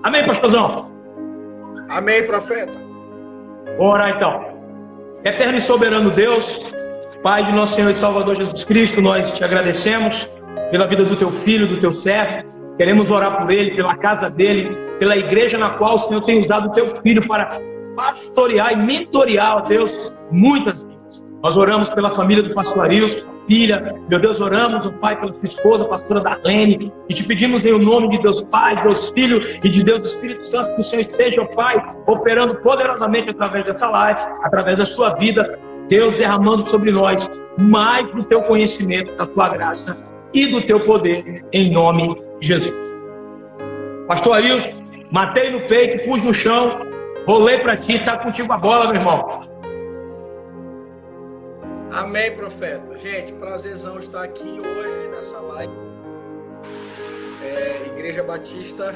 Amém, pastorzão? Amém, profeta. Vamos orar então. Eterno e soberano Deus, Pai de nosso Senhor e Salvador Jesus Cristo, nós te agradecemos pela vida do teu filho, do teu servo. Queremos orar por ele, pela casa dele, pela igreja na qual o Senhor tem usado o teu filho para pastorear e mentorear, ó Deus, muitas vidas. Nós oramos pela família do pastor Arilson, sua filha. Meu Deus, oramos, ó Pai, pela sua esposa, a pastora Darlene. E te pedimos em o nome de Deus Pai, Deus Filho e de Deus Espírito Santo, que o Senhor esteja, ó Pai, operando poderosamente através dessa live, através da sua vida. Deus, derramando sobre nós mais do teu conhecimento, da tua graça e do teu poder, em nome de Jesus. Pastor Arilson, matei no peito, pus no chão, rolei para ti, tá contigo a bola, meu irmão. Amém, profeta. Gente, prazerzão estar aqui hoje nessa live. Igreja Batista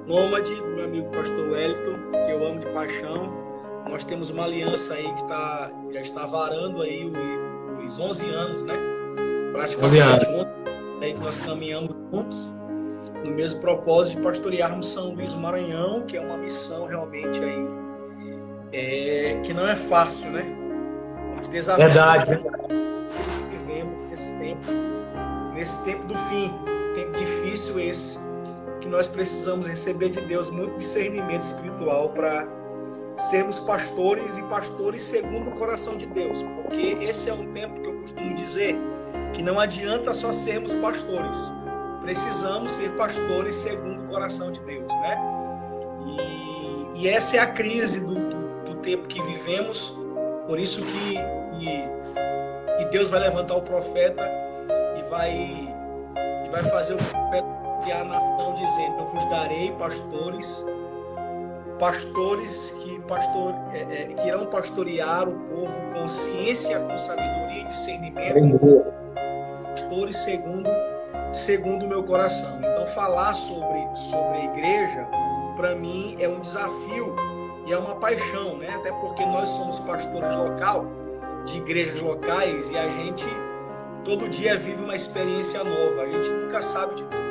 Nômade, do meu amigo pastor Wellington, que eu amo de paixão. Nós temos uma aliança aí que já está varando aí os 11 anos, né? Praticamente 11 anos aí que nós caminhamos juntos no mesmo propósito de pastorearmos São Luís do Maranhão, que é uma missão realmente aí que não é fácil, né? Os desafios que vivemos nesse tempo do fim, tempo difícil esse, que nós precisamos receber de Deus muito discernimento espiritual para sermos pastores e pastores segundo o coração de Deus, porque esse é um tempo que eu costumo dizer que não adianta só sermos pastores, precisamos ser pastores segundo o coração de Deus, né? E essa é a crise do tempo que vivemos. Por isso que Deus vai levantar o profeta e vai fazer o profeta e a nação dizendo: eu vos darei pastores que irão pastorear o povo com ciência, com sabedoria e discernimento, pastores segundo o meu coração. Então, falar sobre a igreja, para mim, é um desafio e é uma paixão, né? Até porque nós somos pastores de igrejas locais, e a gente todo dia vive uma experiência nova. A gente nunca sabe de tudo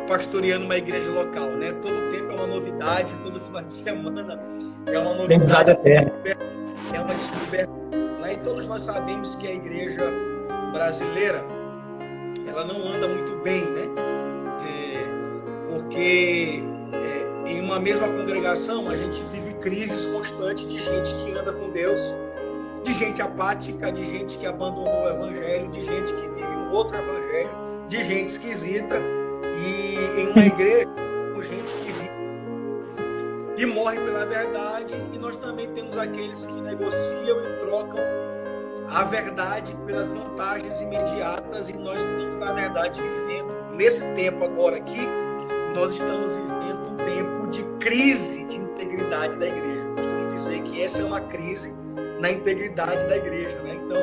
pastoreando uma igreja local, né? Todo tempo é uma novidade, todo final de semana é uma novidade, é uma descoberta, né? E todos nós sabemos que a igreja brasileira, ela não anda muito bem, né? Porque em uma mesma congregação a gente vive crises constantes de gente que anda com Deus, de gente apática, de gente que abandonou o evangelho, de gente que vive um outro evangelho, de gente esquisita, e em uma igreja com gente que vive e morre pela verdade. E nós também temos aqueles que negociam e trocam a verdade pelas vantagens imediatas, e nós estamos, na verdade, vivendo, nesse tempo agora aqui, nós estamos vivendo um tempo de crise de integridade da igreja. Eu costumo dizer que essa é uma crise na integridade da igreja, né? Então,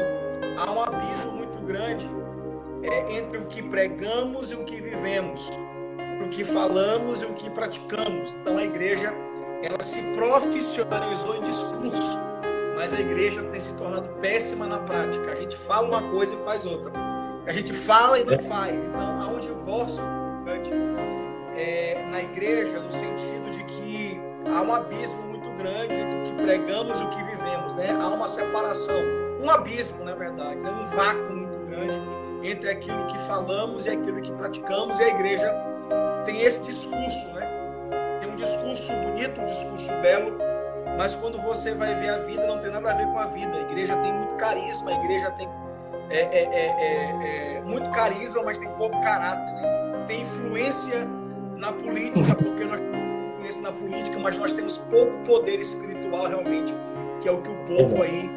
há um abismo muito grande entre o que pregamos e o que vivemos, o que falamos e o que praticamos. Então, a igreja, ela se profissionalizou em discurso, mas a igreja tem se tornado péssima na prática. A gente fala uma coisa e faz outra. A gente fala e não faz. Então, há um divórcio grande na igreja, no sentido de que há um abismo muito grande entre o que pregamos e o que vivemos, né? Há uma separação, um abismo, na verdade, né? Um vácuo muito grande entre aquilo que falamos e aquilo que praticamos, e a igreja tem esse discurso, né? Tem um discurso bonito, um discurso belo, mas quando você vai ver a vida, não tem nada a ver com a vida. A igreja tem muito carisma, a igreja tem muito carisma, mas tem pouco caráter, né? Tem influência na política, porque nós temos influência na política, mas nós temos pouco poder espiritual realmente, que é o que o povo aí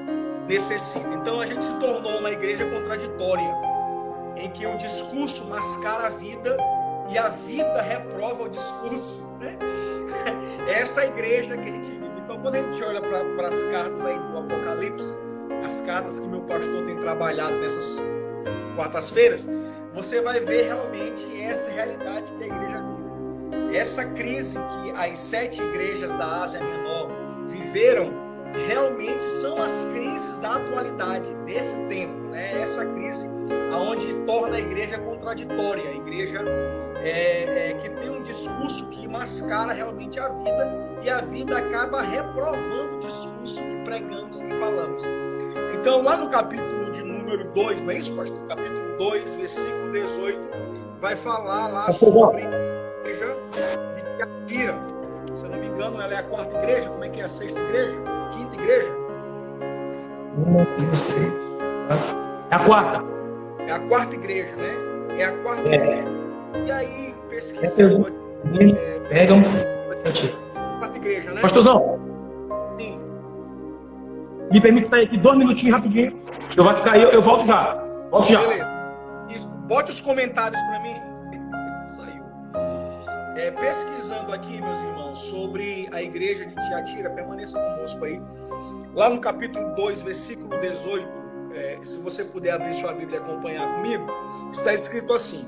necessita. Então a gente se tornou uma igreja contraditória, em que o discurso mascara a vida e a vida reprova o discurso, né? Essa igreja que a gente vive. Então, quando a gente olha para as cartas aí do Apocalipse, as cartas que meu pastor tem trabalhado nessas quartas-feiras, você vai ver realmente essa realidade que a igreja vive. Essa crise que as 7 igrejas da Ásia Menor viveram realmente são as crises da atualidade, desse tempo, né? Essa crise aonde torna a igreja contraditória, a igreja que tem um discurso que mascara realmente a vida, e a vida acaba reprovando o discurso que pregamos, que falamos. Então, lá no capítulo de número 2, não é isso, pastor? Capítulo 2, versículo 18, vai falar lá sobre a igreja de Tiatira. Se eu não me engano, ela é a 4ª igreja. Como é que é a 6ª igreja? 5ª igreja? 1, 2, 3. É a 4ª. É a 4ª igreja, né? É a 4ª igreja. E aí, pesquisando... Pega um... 4ª igreja, né? Pastorzão. Sim. Me permite sair aqui 2 minutinhos rapidinho. O senhor vai ficar aí, eu volto já. Volto já. Beleza. Isso. Bote os comentários para mim. Saiu. Pesquisando aqui, meus irmãos, sobre a igreja de Tiatira, permaneça conosco aí. Lá no capítulo 2, versículo 18, se você puder abrir sua Bíblia e acompanhar comigo, está escrito assim: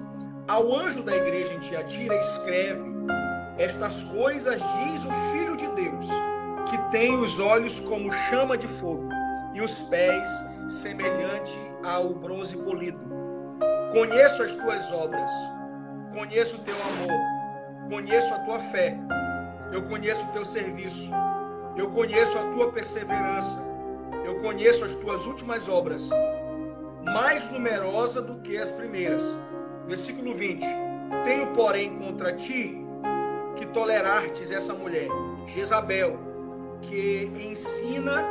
ao anjo da igreja em Tiatira escreve: estas coisas diz o Filho de Deus, que tem os olhos como chama de fogo e os pés semelhante ao bronze polido. Conheço as tuas obras, conheço o teu amor, conheço a tua fé, eu conheço o teu serviço, eu conheço a tua perseverança, eu conheço as tuas últimas obras, mais numerosa do que as primeiras. Versículo 20. Tenho, porém, contra ti que tolerartes essa mulher, Jezabel, que ensina,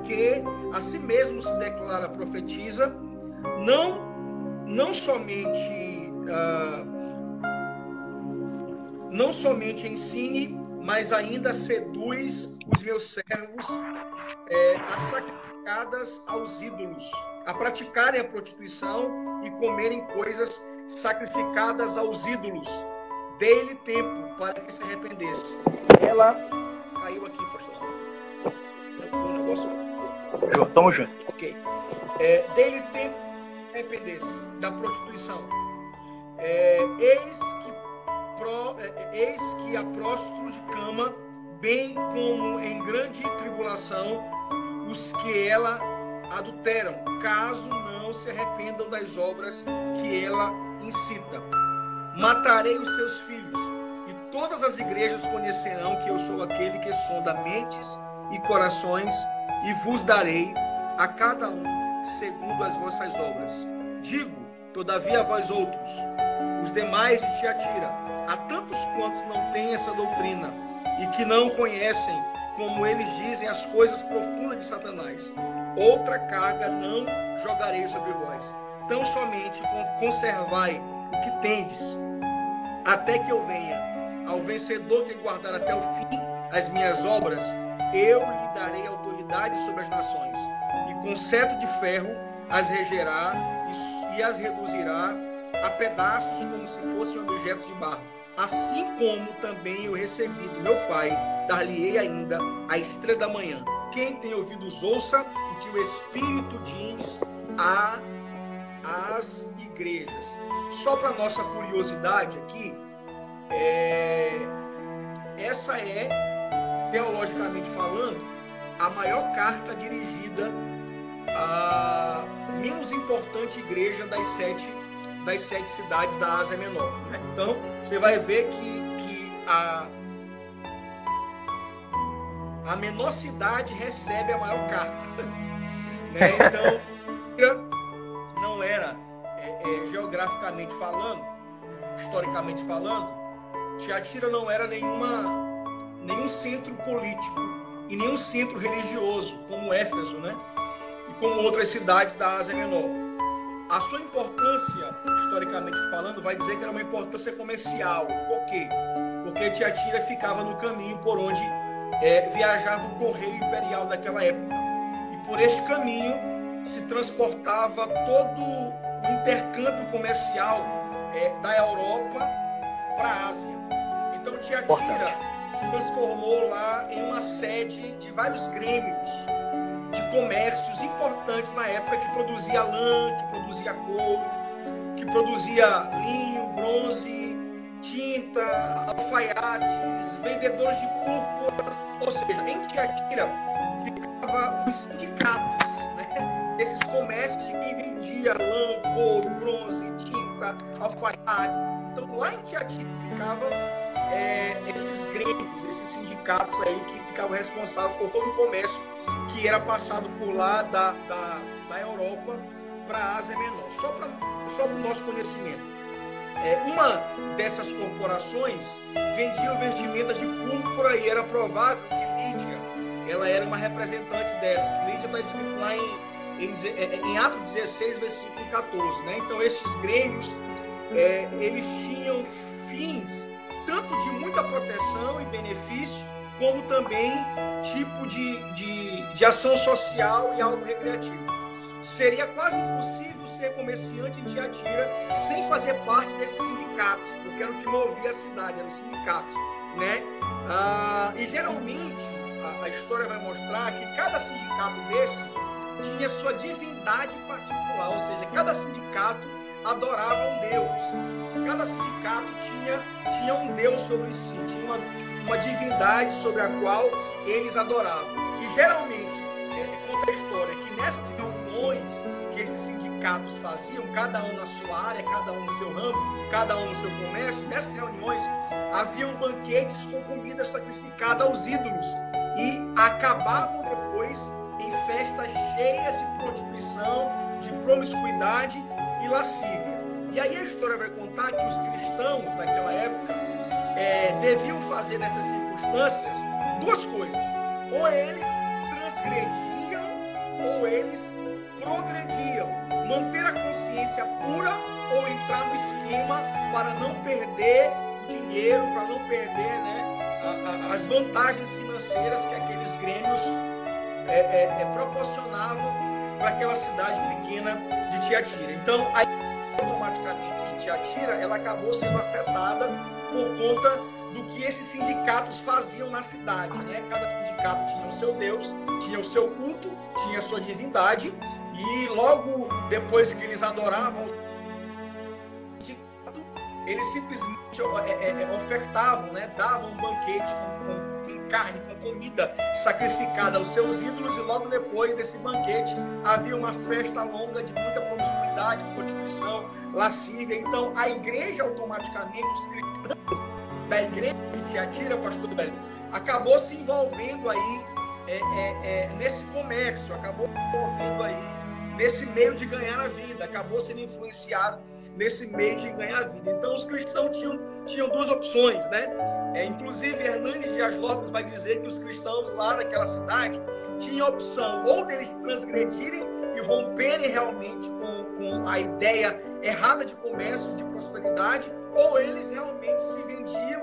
que a si mesmo se declara profetiza, não somente ensine, mas ainda seduz os meus servos a sacrificadas aos ídolos, a praticarem a prostituição e comerem coisas sacrificadas aos ídolos. Dei-lhe tempo para que se arrependesse. Ela caiu aqui, pastor. Um negócio. Tamo junto. Ok. Dei-lhe tempo para que se arrependesse da prostituição. Eis que a próstro de cama, bem como em grande tribulação, os que ela adulteram, caso não se arrependam das obras que ela incita. Matarei os seus filhos, e todas as igrejas conhecerão que eu sou aquele que sonda mentes e corações, e vos darei a cada um segundo as vossas obras. Digo, todavia, a vós outros, os demais de Tiatira, a tantos quantos não têm essa doutrina, e que não conhecem, como eles dizem, as coisas profundas de Satanás, outra carga não jogarei sobre vós. Tão somente conservai o que tendes, até que eu venha. Ao vencedor que guardar até o fim as minhas obras, eu lhe darei autoridade sobre as nações, e com cetro de ferro as regerá e as reduzirá a pedaços como se fossem objetos de barro. Assim como também eu recebi do meu Pai, dar-lhe-ei ainda a estrela da manhã. Quem tem ouvidos, ouça o que o Espírito diz às igrejas. Só para nossa curiosidade aqui, essa é, teologicamente falando, a maior carta dirigida à menos importante igreja das sete cidades da Ásia Menor, né? Então, você vai ver que a menor cidade recebe a maior carta, né? Então, não era, geograficamente falando, historicamente falando, Tiatira não era nenhum centro político e nenhum centro religioso, como Éfeso, né? E como outras cidades da Ásia Menor. A sua importância, historicamente falando, vai dizer que era uma importância comercial. Por quê? Porque Tiatira ficava no caminho por onde viajava o correio imperial daquela época. E por este caminho se transportava todo o intercâmbio comercial da Europa para a Ásia. Então Tiatira transformou lá em uma sede de vários grêmios de comércios importantes na época, que produzia lã, que produzia couro, que produzia linho, bronze, tinta, alfaiates, vendedores de púrpura Ou seja, em Tiatira ficava os sindicatos, né? Esses comércios de quem vendia lã, couro, bronze, tinta, alfaiate. Então, lá em Tiatira ficavam esses grêmios, esses sindicatos aí que ficavam responsáveis por todo o comércio que era passado por lá da Europa para a Ásia Menor. Só para o nosso conhecimento. Uma dessas corporações vendia vestimentas de púrpura e era provável que Lídia ela era uma representante dessas. Lídia está escrito lá em Atos 16, versículo 14. Né? Então, esses grêmios, eles tinham fins tanto de muita proteção e benefício, como também tipo de ação social e algo recreativo. Seria quase impossível ser comerciante em Tiatira sem fazer parte desses sindicatos, porque era o que movia a cidade, eram os sindicatos, né? E geralmente a história vai mostrar que cada sindicato desse tinha sua divindade particular, ou seja, cada sindicato adorava um deus, cada sindicato tinha um deus sobre si, tinha uma divindade sobre a qual eles adoravam. E geralmente, conta a história que nessas reuniões que esses sindicatos faziam, cada um na sua área, cada um no seu ramo, cada um no seu comércio, nessas reuniões haviam banquetes com comida sacrificada aos ídolos e acabavam depois em festas cheias de prostituição, de promiscuidade e lascívia. E aí a história vai contar que os cristãos daquela época deviam fazer nessas circunstâncias duas coisas: ou eles transgrediam ou eles progrediam, manter a consciência pura ou entrar no esquema para não perder o dinheiro, para não perder, né, as vantagens financeiras que aqueles grêmios proporcionavam para aquela cidade pequena de Tiatira. Então, aí, automaticamente, de Tiatira, ela acabou sendo afetada por conta do que esses sindicatos faziam na cidade, né? Cada sindicato tinha o seu deus, tinha o seu culto, tinha a sua divindade, e logo depois que eles adoravam o sindicato, eles simplesmente ofertavam, né? Davam um banquete com carne, com comida sacrificada aos seus ídolos, e logo depois desse banquete havia uma festa longa de muita promiscuidade, prostituição, lascívia. Então a igreja automaticamente, os cristãos da igreja de Tiatira, pastor Belo, acabou se envolvendo aí nesse comércio, acabou se envolvendo aí nesse meio de ganhar a vida, acabou sendo influenciado nesse meio de ganhar a vida. Então os cristãos tinham duas opções, né? Inclusive Hernandes Dias Lopes vai dizer que os cristãos lá naquela cidade tinham a opção ou deles transgredirem e romperem realmente com a ideia errada de comércio, de prosperidade, ou eles realmente se vendiam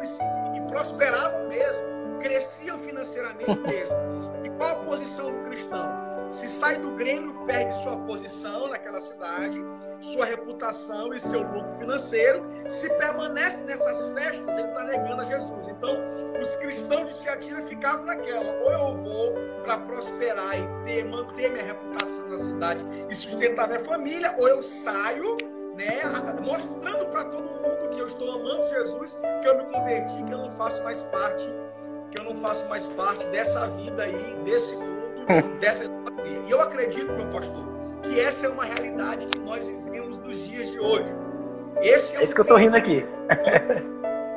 e prosperavam mesmo, cresciam financeiramente mesmo. E qual a posição do cristão? Se sai do Grêmio, perde sua posição naquela cidade, sua reputação e seu lucro financeiro. Se permanece nessas festas, ele está negando a Jesus. Então, os cristãos de Tiatira ficavam naquela: ou eu vou para prosperar e manter minha reputação na cidade e sustentar minha família, ou eu saio, né, mostrando para todo mundo que eu estou amando Jesus, que eu me converti, que eu não faço mais parte dessa vida aí, desse mundo, dessa idolatria. E eu acredito, meu pastor, que essa é uma realidade que nós vivemos nos dias de hoje. Esse é isso que eu estou rindo aqui.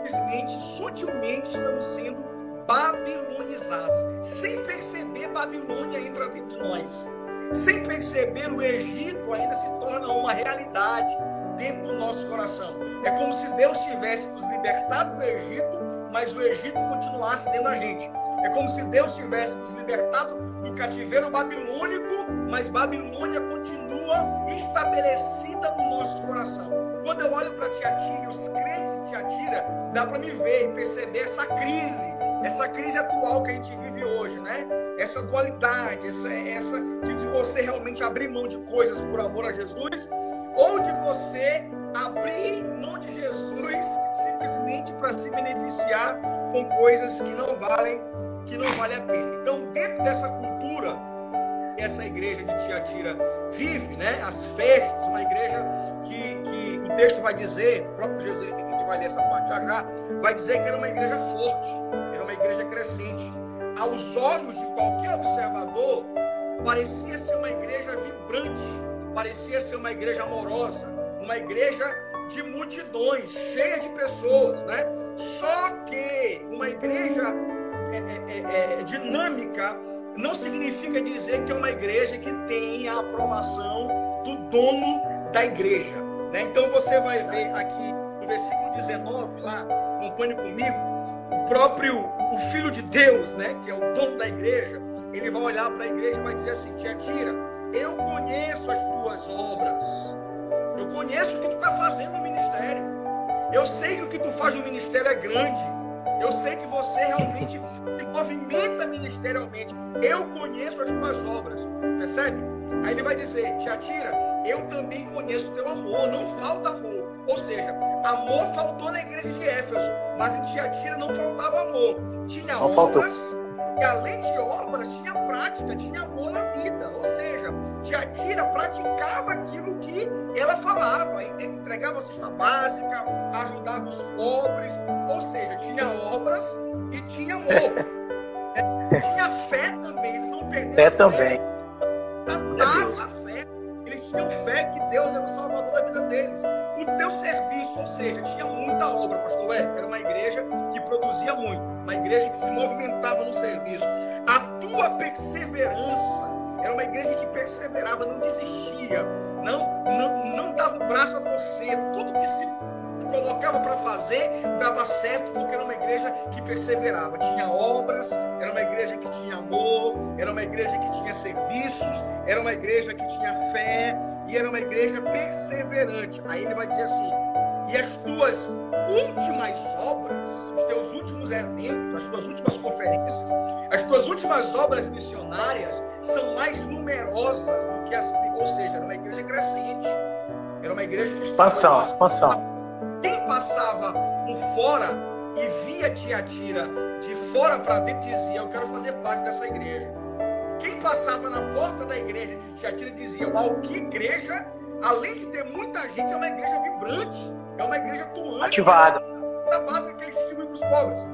Simplesmente, sutilmente, estamos sendo babilonizados. Sem perceber, Babilônia entra dentro de nós. Sem perceber, o Egito ainda se torna uma realidade dentro do nosso coração. É como se Deus tivesse nos libertado do Egito, mas o Egito continuasse dentro da gente. É como se Deus tivesse nos libertado do cativeiro babilônico, mas Babilônia continua estabelecida no nosso coração. Quando eu olho para Tiatira e os crentes de Tiatira, dá para me ver e perceber essa crise atual que a gente vive hoje, né? Essa dualidade, essa de você realmente abrir mão de coisas por amor a Jesus, ou de você abrir mão de Jesus simplesmente para se beneficiar com coisas que não valem a pena. Então, dentro dessa cultura, essa igreja de Tiatira vive, né? As festas, uma igreja que o texto vai dizer, o próprio Jesus, a gente vai ler essa parte já, vai dizer que era uma igreja forte, era uma igreja crescente. aos olhos de qualquer observador, parecia ser uma igreja vibrante, parecia ser uma igreja amorosa, uma igreja de multidões, cheia de pessoas, né? Só que uma igreja dinâmica não significa dizer que é uma igreja que tem a aprovação do dono da igreja, né? Então você vai ver aqui no versículo 19, lá, acompanhe comigo, o Filho de Deus, né, que é o dono da igreja, ele vai olhar para a igreja e vai dizer assim: Tiatira, eu conheço as tuas obras, eu conheço o que tu está fazendo no ministério, eu sei que o que tu faz no ministério é grande, eu sei que você realmente se movimenta ministerialmente, eu conheço as tuas obras, percebe? Aí ele vai dizer: Tiatira, eu também conheço teu amor, não falta amor. Ou seja, amor faltou na igreja de Éfeso, mas em Tiatira não faltava amor. Tinha obras, e além de obras, tinha prática, tinha amor na vida. Ou seja, Tiatira praticava aquilo que ela falava, entregava a cesta básica, ajudava os pobres. Ou seja, tinha obras e tinha amor. Tinha fé também, eles não perderam fé também. Trataram a fé. Eles tinham fé que Deus era o salvador da vida deles. O teu serviço, ou seja, tinha muita obra, pastor Hélio. Era uma igreja que produzia muito, uma igreja que se movimentava no serviço. A tua perseverança era uma igreja que perseverava, não desistia, não dava o braço a torcer. Tudo que se colocava para fazer dava certo, porque era uma igreja que perseverava, tinha obras, era uma igreja que tinha amor, era uma igreja que tinha serviços, era uma igreja que tinha fé, e era uma igreja perseverante. Aí ele vai dizer assim: e as tuas últimas obras, os teus últimos eventos, as tuas últimas conferências, as tuas últimas obras missionárias são mais numerosas do que as primeiras. Ou seja, era uma igreja crescente, era uma igreja que expansão. Quem passava por fora e via Tiatira de fora para dentro dizia: eu quero fazer parte dessa igreja. Quem passava na porta da igreja de Tiatira dizia: uau, que igreja! Além de ter muita gente, é uma igreja vibrante, é uma igreja atuante, ativada, da base que eles distribuem para os pobres.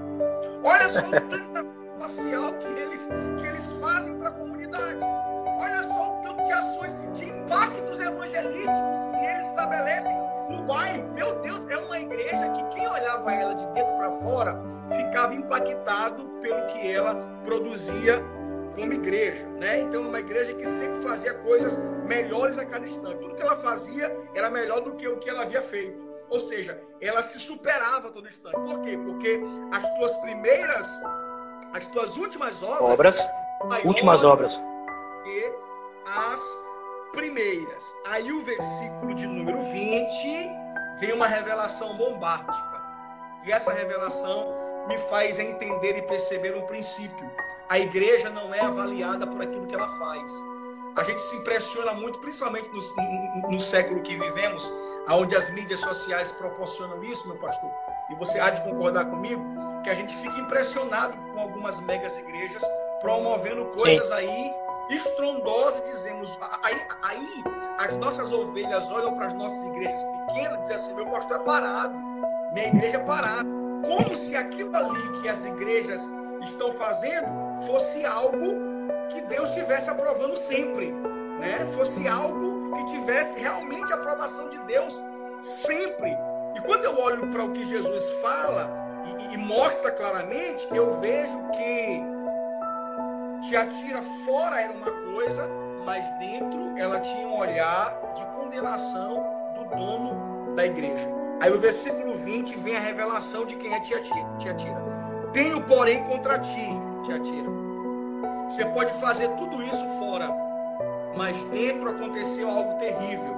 Olha só o tanto social que eles fazem para a comunidade. Olha só o tanto de ações, de impactos evangelísticos que eles estabelecem no bairro. Meu Deus, é uma igreja que quem olhava ela de dentro para fora ficava impactado pelo que ela produzia como igreja, né? Então, uma igreja que sempre fazia coisas melhores a cada instante. Tudo que ela fazia era melhor do que o que ela havia feito. Ou seja, ela se superava a todo instante. Por quê? Porque as tuas últimas obras, últimas obras, e as primeiras. Aí o versículo de número 20 vem uma revelação bombástica. E essa revelação me faz entender e perceber um princípio. A igreja não é avaliada por aquilo que ela faz. A gente se impressiona muito, principalmente no século que vivemos, onde as mídias sociais proporcionam isso, meu pastor. E você há de concordar comigo, que a gente fica impressionado com algumas megas igrejas promovendo coisas Sim. aí estrondosa, dizemos, aí as nossas ovelhas olham para as nossas igrejas pequenas e dizem assim: meu pastor é parado, minha igreja é parada, como se aquilo ali que as igrejas estão fazendo fosse algo que Deus estivesse aprovando sempre, né? Fosse algo que tivesse realmente a aprovação de Deus sempre. E quando eu olho para o que Jesus fala e mostra claramente, eu vejo que Tiatira fora era uma coisa, mas dentro ela tinha um olhar de condenação do dono da igreja. Aí o versículo 20 vem a revelação de quem é Tiatira. Tenho, porém, contra ti, Tiatira. Você pode fazer tudo isso fora, mas dentro aconteceu algo terrível.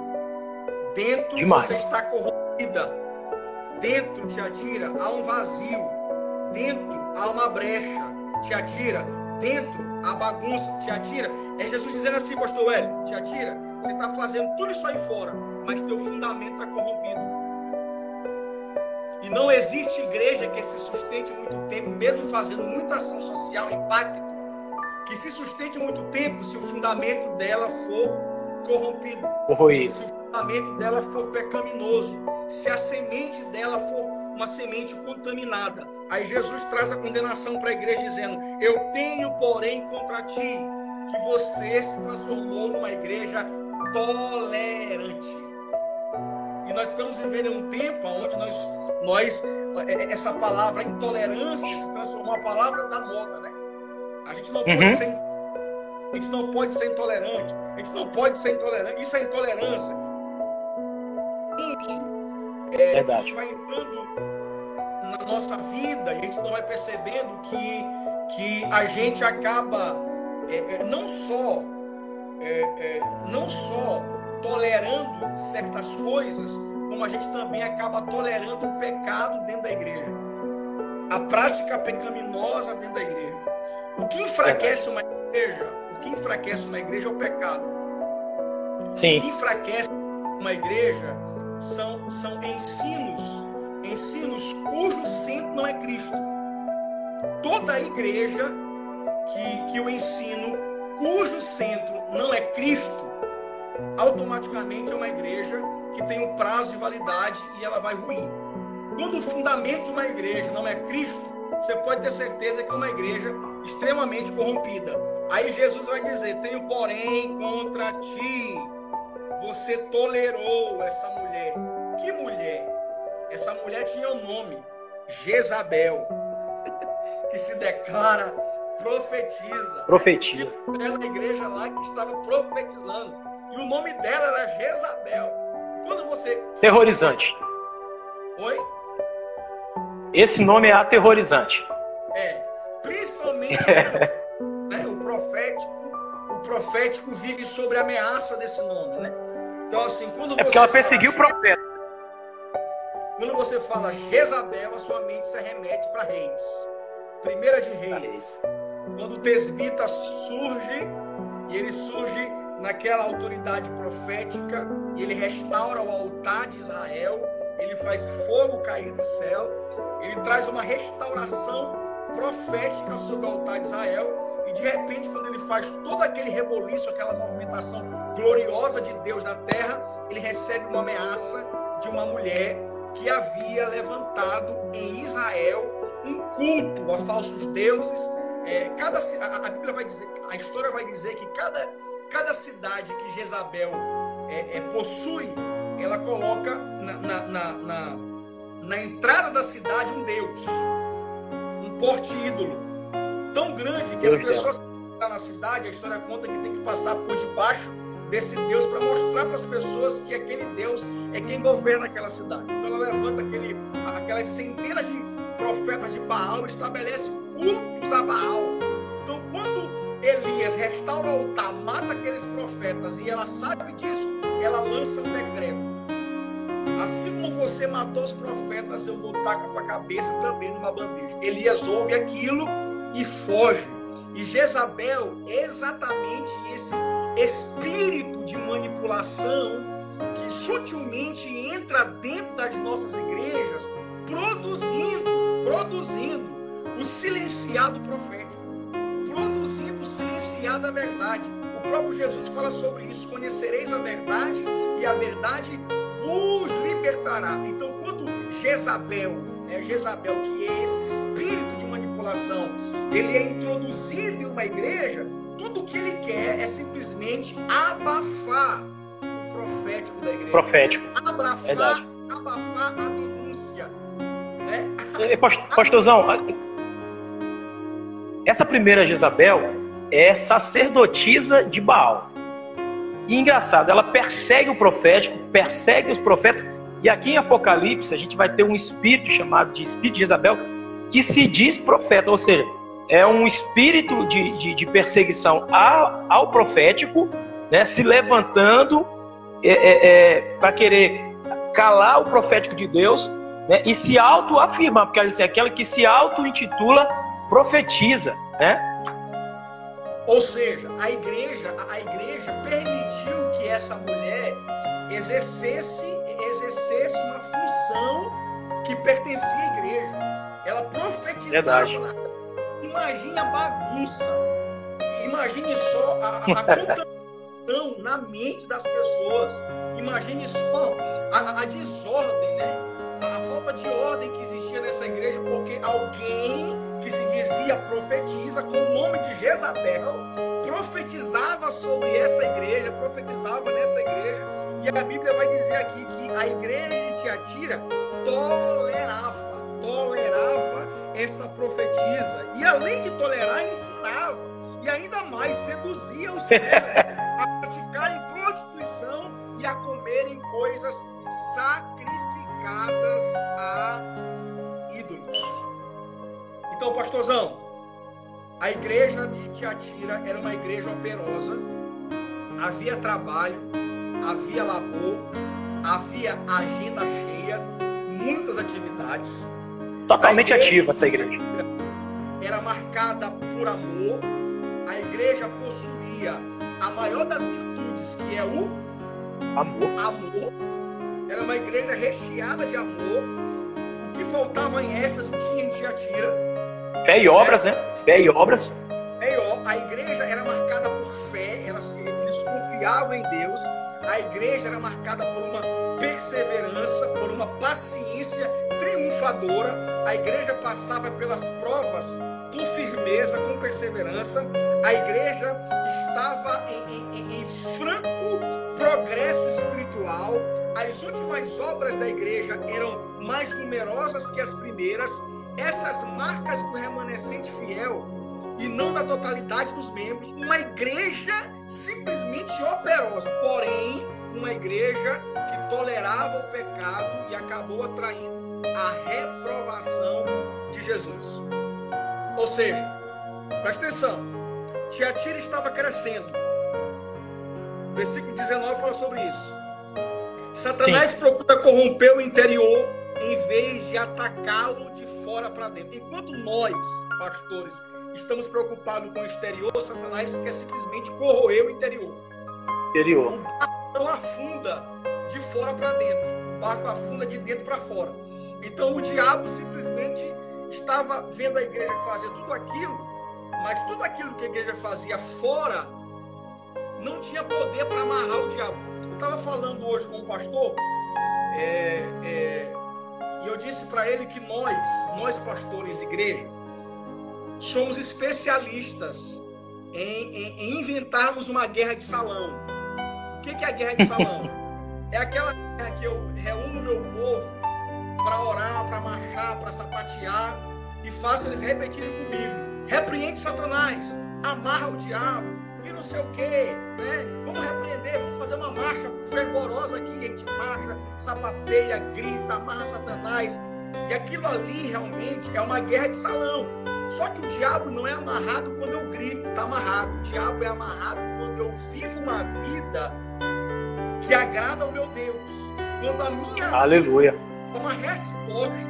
Dentro Demais. Você está corrompida. Dentro, Tiatira, há um vazio. Dentro há uma brecha. Tiatira, dentro há bagunça. Tiatira, é Jesus dizendo assim, pastor Hélio: Tiatira, você está fazendo tudo isso aí fora, mas teu fundamento está corrompido. E não existe igreja que se sustente muito tempo, mesmo fazendo muita ação social, impacto, que se sustente muito tempo se o fundamento dela for corrompido. corroído. Se o fundamento dela for pecaminoso, se a semente dela for uma semente contaminada. Aí Jesus traz a condenação para a igreja dizendo: eu tenho, porém, contra ti que você se transformou numa igreja tolerante. E nós estamos vivendo em um tempo onde essa palavra intolerância se transformou uma palavra da moda, né? A gente não pode ser, a gente não pode ser intolerante. A gente não pode ser intolerante. Isso é intolerância. Verdade. Isso vai entrando na nossa vida e a gente não vai percebendo que a gente acaba não só tolerando certas coisas, como a gente também acaba tolerando o pecado dentro da igreja, a prática pecaminosa dentro da igreja. O que enfraquece uma igreja é o pecado. Sim. O que enfraquece uma igreja são ensinos cujo centro não é Cristo. Toda igreja que o ensino cujo centro não é Cristo, automaticamente é uma igreja que tem um prazo de validade e ela vai ruir. Quando o fundamento de uma igreja não é Cristo, você pode ter certeza que é uma igreja extremamente corrompida. Aí Jesus vai dizer: tenho, porém, contra ti, você tolerou essa mulher. Que mulher? Essa mulher tinha um nome, Jezabel, que se declara profetiza. Era uma igreja lá que estava profetizando. E o nome dela era Jezabel. Quando você... Terrorizante. Oi? Esse nome é aterrorizante. Principalmente né, o profético vive sobre a ameaça desse nome, né? Então, assim, quando você porque ela perseguiu o profeta. Quando você fala Jezabel, a sua mente se remete para Reis. Primeira de Reis. Quando o Tesbita surge, e ele surge naquela autoridade profética, e ele restaura o altar de Israel, ele faz fogo cair do céu, ele traz uma restauração profética sobre o altar de Israel, e de repente, quando ele faz todo aquele reboliço, aquela movimentação gloriosa de Deus na terra, ele recebe uma ameaça de uma mulher que havia levantado em Israel um culto a falsos deuses. A Bíblia vai dizer, a história vai dizer que cada cidade que Jezabel possui, ela coloca na entrada da cidade um deus, um porte ídolo tão grande que as pessoas que estão na cidade, a história conta que tem que passar por debaixo desse Deus para mostrar para as pessoas que aquele Deus é quem governa aquela cidade. Então ela levanta aquelas centenas de profetas de Baal, estabelece cultos a Baal. Então quando Elias restaura o altar, mata aqueles profetas e ela sabe disso, ela lança um decreto: assim como você matou os profetas, eu vou tacar a tua cabeça também numa bandeja. Elias ouve aquilo e foge. E Jezabel é exatamente esse espírito de manipulação que sutilmente entra dentro das nossas igrejas, produzindo o silenciado profético, produzindo o silenciado a verdade. O próprio Jesus fala sobre isso: conhecereis a verdade e a verdade vos libertará. Então, quando Jezabel, que é esse espírito de manipulação, ele é introduzido em uma igreja, tudo o que ele quer é simplesmente abafar o profético da igreja. Profético. Abafar a denúncia. Né? Pastorzão, essa primeira Jezabel é sacerdotisa de Baal. E engraçado, ela persegue o profético, persegue os profetas. E aqui em Apocalipse a gente vai ter um espírito chamado de espírito de Jezabel, que se diz profeta, ou seja, é um espírito de perseguição ao profético, né, se levantando para querer calar o profético de Deus, né, e se autoafirmar, porque assim, aquela que se auto-intitula profetiza, né? Ou seja, a igreja permitiu que essa mulher exercesse uma função que pertencia à igreja. Ela profetizava. Imagine a bagunça. Imagine só a contaminação na mente das pessoas. Imagine só a desordem, né? A falta falta de ordem que existia nessa igreja, porque alguém que se dizia profetiza, com o nome de Jezabel, profetizava sobre essa igreja, profetizava nessa igreja, e a Bíblia vai dizer aqui que a igreja de Tiatira tolerava essa profetisa, e além de tolerar, ensinava, e ainda mais seduzia os servos a praticarem prostituição e a comerem coisas sacrificadas a ídolos. Então, pastorzão, a igreja de Tiatira era uma igreja operosa, havia trabalho, havia labor, havia agenda cheia, muitas atividades. Totalmente ativa essa igreja. Era marcada por amor, a igreja possuía a maior das virtudes, que é o amor. Era uma igreja recheada de amor. O que faltava em Éfeso tinha em Tiatira. Fé e obras, né? Fé e obras. A igreja era marcada por fé, eles confiavam em Deus. A igreja era marcada por uma perseverança, por uma paciência triunfadora. A igreja passava pelas provas com firmeza, com perseverança. A igreja estava em franco progresso espiritual. As últimas obras da igreja eram mais numerosas que as primeiras. Essas marcas do remanescente fiel e não da totalidade dos membros. Uma igreja simplesmente operosa, porém uma igreja que tolerava o pecado e acabou atraindo a reprovação de Jesus. Ou seja, presta atenção, Tiatira estava crescendo. Versículo 19 fala sobre isso. Satanás procura corromper o interior em vez de atacá-lo de fora para dentro. Enquanto nós, pastores, estamos preocupados com o exterior, Satanás quer simplesmente corroer o interior. O barco não afunda de fora para dentro, o barco afunda de dentro para fora. Então o diabo simplesmente estava vendo a igreja fazer tudo aquilo, mas tudo aquilo que a igreja fazia fora não tinha poder para amarrar o diabo. Eu estava falando hoje com um pastor, e eu disse para ele que nós pastores de igreja, somos especialistas em inventarmos uma guerra de salão. O que é a guerra de salão? É aquela guerra que eu reúno meu povo para orar, para marchar, para sapatear e faço eles repetirem comigo. Repreende Satanás, amarra o diabo e não sei o quê, né? Vamos repreender, vamos fazer uma marcha fervorosa aqui. A gente marcha, sapateia, grita, amarra Satanás. E aquilo ali realmente é uma guerra de salão. Só que o diabo não é amarrado quando eu grito, está amarrado. O diabo é amarrado quando eu vivo uma vida que agrada ao meu Deus. Quando a minha Aleluia. vida é uma resposta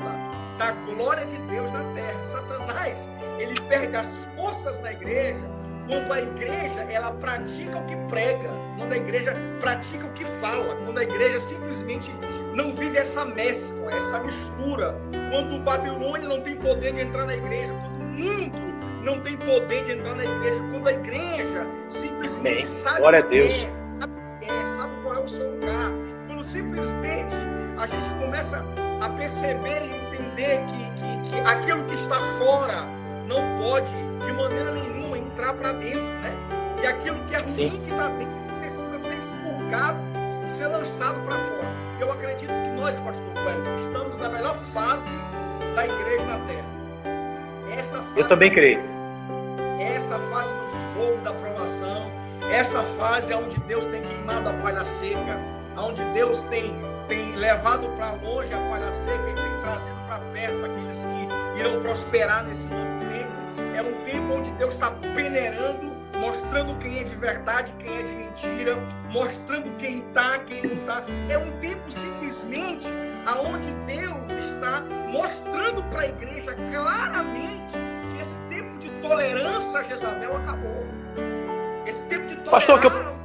da glória de Deus na terra. Satanás, ele perde as forças na igreja quando a igreja ela pratica o que prega, quando a igreja pratica o que fala, quando a igreja simplesmente não vive essa mescla, essa mistura, quando o Babilônia não tem poder de entrar na igreja, quando o mundo não tem poder de entrar na igreja, quando a igreja simplesmente sabe glória a Deus. Sabe qual é o seu lugar, quando simplesmente a gente começa a perceber e entender que aquilo que está fora não pode de maneira nenhuma entrar para dentro, né? E aquilo que é ruim que está dentro precisa ser expurgado, ser lançado para fora. Eu acredito que nós, pastor Coelho, estamos na melhor fase da igreja na terra. Essa fase, eu também creio. Essa fase do fogo da provação, essa fase onde Deus tem queimado a palha seca, onde Deus tem levado para longe a palha seca e tem trazido para perto aqueles que irão prosperar nesse novo tempo. É um tempo onde Deus está peneirando, mostrando quem é de verdade, quem é de mentira, mostrando quem está, quem não está. É um tempo simplesmente aonde Deus está mostrando para a igreja claramente que esse tempo de tolerância a Jezabel acabou. Esse tempo de tolerância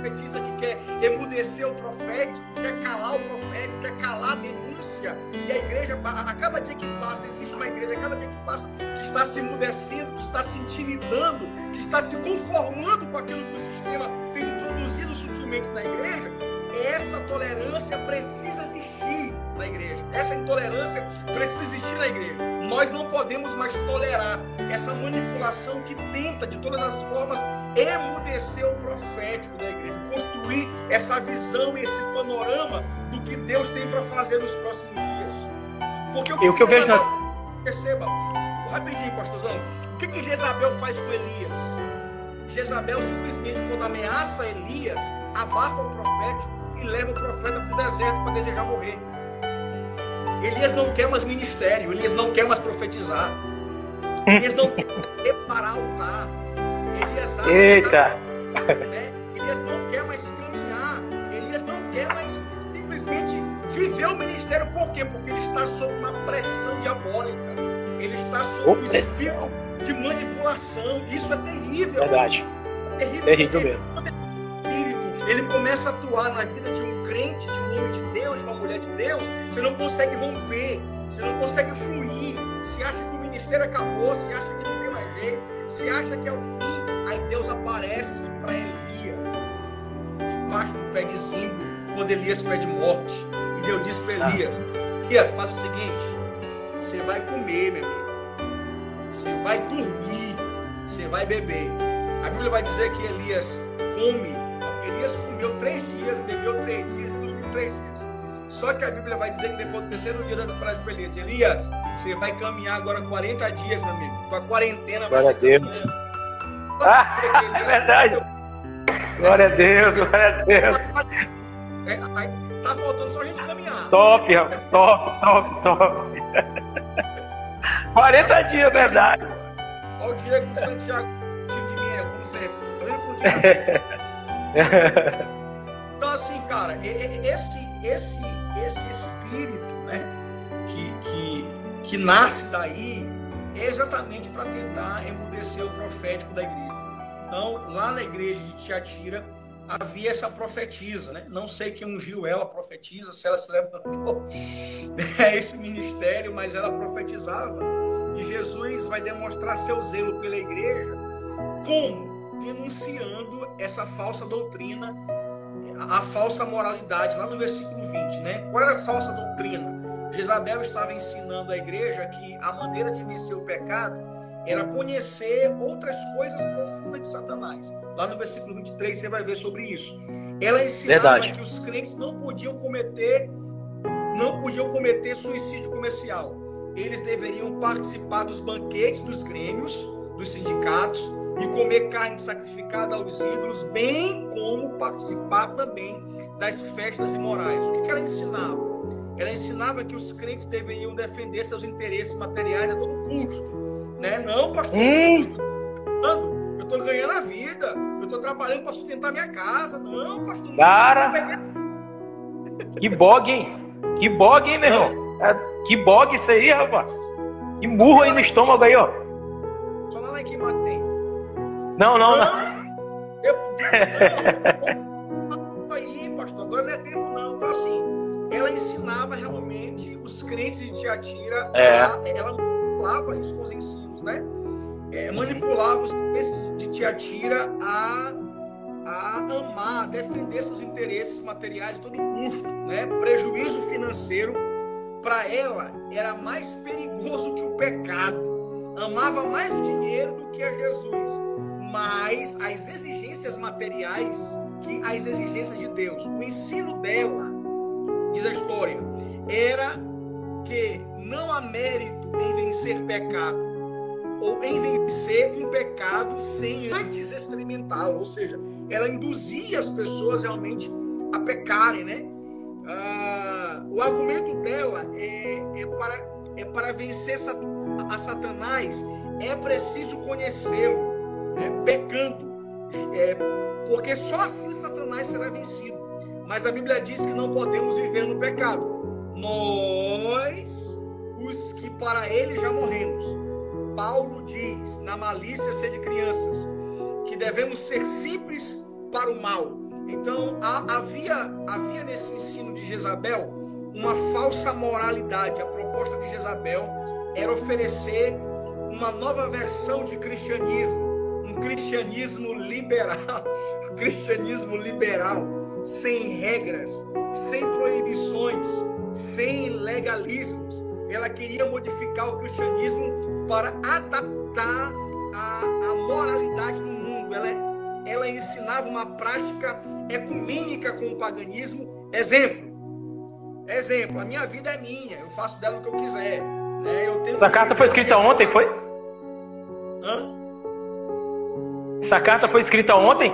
profetiza que quer emudecer o profético, quer calar o profético, quer calar a denúncia. E a igreja, a cada dia que passa, existe uma igreja, a cada dia que passa, que está se emudecendo, que está se intimidando, que está se conformando com aquilo que o sistema tem introduzido sutilmente na igreja. essa tolerância precisa existir na igreja. Essa intolerância precisa existir na igreja. Nós não podemos mais tolerar essa manipulação que tenta, de todas as formas, emudecer o profético da igreja, construir essa visão e esse panorama do que Deus tem para fazer nos próximos dias. Porque o que eu vejo nas... Perceba, rapidinho, pastorzão, o que Jezabel faz com Elias? Jezabel simplesmente, quando ameaça Elias, abafa o profético e leva o profeta para o deserto para desejar morrer. Elias não quer mais ministério, Elias não quer mais profetizar, Elias não quer preparar altar, Elias acha Elias não quer mais caminhar, Elias não quer mais simplesmente viver o ministério. Por quê? Porque ele está sob uma pressão diabólica, ele está sob um espírito de manipulação. Isso é terrível. Verdade. É terrível mesmo. Ele começa a atuar na vida de um crente, de um homem de Deus, de uma mulher de Deus. Você não consegue romper, você não consegue fluir. Você acha que o ministério acabou, você acha que não tem mais jeito, você acha que é o fim. Aí Deus aparece para Elias, debaixo do pé de zimbro, quando Elias pede morte. E Deus diz para Elias: Elias, faz o seguinte, você vai comer, meu amigo, você vai dormir, você vai beber. A Bíblia vai dizer que Elias come. Elias comeu 3 dias, bebeu 3 dias e dormiu 3 dias. Só que a Bíblia vai dizer que depois do terceiro dia das para Elias: Elias, você vai caminhar agora 40 dias, meu amigo. Tua quarentena vai ser caminhando. É verdade. Glória a Deus, glória a Deus. Tá faltando só a gente caminhar. Top, rapaz. Top. 40 dias, verdade. Olha o Diego Santiago, time de mim, como sempre. Então, assim, cara, esse espírito, né, que nasce daí é exatamente para tentar emudecer o profético da igreja. Então, lá na igreja de Tiatira havia essa profetisa, né? Não sei quem ungiu ela, profetisa, se ela se levantou a esse ministério, mas ela profetizava. E Jesus vai demonstrar seu zelo pela igreja como? Denunciando essa falsa doutrina, a falsa moralidade, lá no versículo 20, né? Qual era a falsa doutrina? Jezabel estava ensinando à igreja que a maneira de vencer o pecado era conhecer outras coisas profundas de Satanás. Lá no versículo 23 você vai ver sobre isso. Ela ensinava que os crentes não podiam cometer suicídio comercial. Eles deveriam participar dos banquetes dos grêmios, dos sindicatos, e comer carne sacrificada aos ídolos, bem como participar também das festas imorais. O que ela ensinava? Ela ensinava que os crentes deveriam defender seus interesses materiais a todo custo, né? Não, pastor, eu estou ganhando a vida, eu estou trabalhando para sustentar minha casa. Não, pastor, não. Cara, que bog, hein? Que bog, hein, meu irmão? Que bog isso aí, rapaz. Que murro aí no estômago aí, ó. Só lá na Equimate tem. Não. Aí, pastor, agora não é tempo não. Então, assim, ela ensinava realmente os crentes de Tiatira, ela manipulava isso com os ensinos, né? Manipulava os crentes de Tiatira a amar, a defender seus interesses materiais a todo custo, né? Prejuízo financeiro, para ela, era mais perigoso que o pecado. Amava mais o dinheiro do que a Jesus, mas as exigências materiais que as exigências de Deus. O ensino dela, diz a história, era que não há mérito em vencer pecado, ou em vencer um pecado sem antes experimentá-lo. Ou seja, ela induzia as pessoas realmente a pecarem, né? O argumento dela é para vencer a Satanás, é preciso conhecê-lo, né? Pecando, porque só assim Satanás será vencido. Mas a Bíblia diz que não podemos viver no pecado. Nós, os que para ele já morremos. Paulo diz, na malícia sede crianças, que devemos ser simples para o mal. Então, havia nesse ensino de Jezabel uma falsa moralidade. A proposta de Jezabel era oferecer uma nova versão de cristianismo, um cristianismo liberal, sem regras, sem proibições, sem legalismos. Ela queria modificar o cristianismo para adaptar a moralidade no mundo. Ela ensinava uma prática ecumênica com o paganismo. Exemplo, a minha vida é minha, eu faço dela o que eu quiser. Né? Essa carta foi escrita ontem, foi? Hã? Essa carta foi escrita ontem?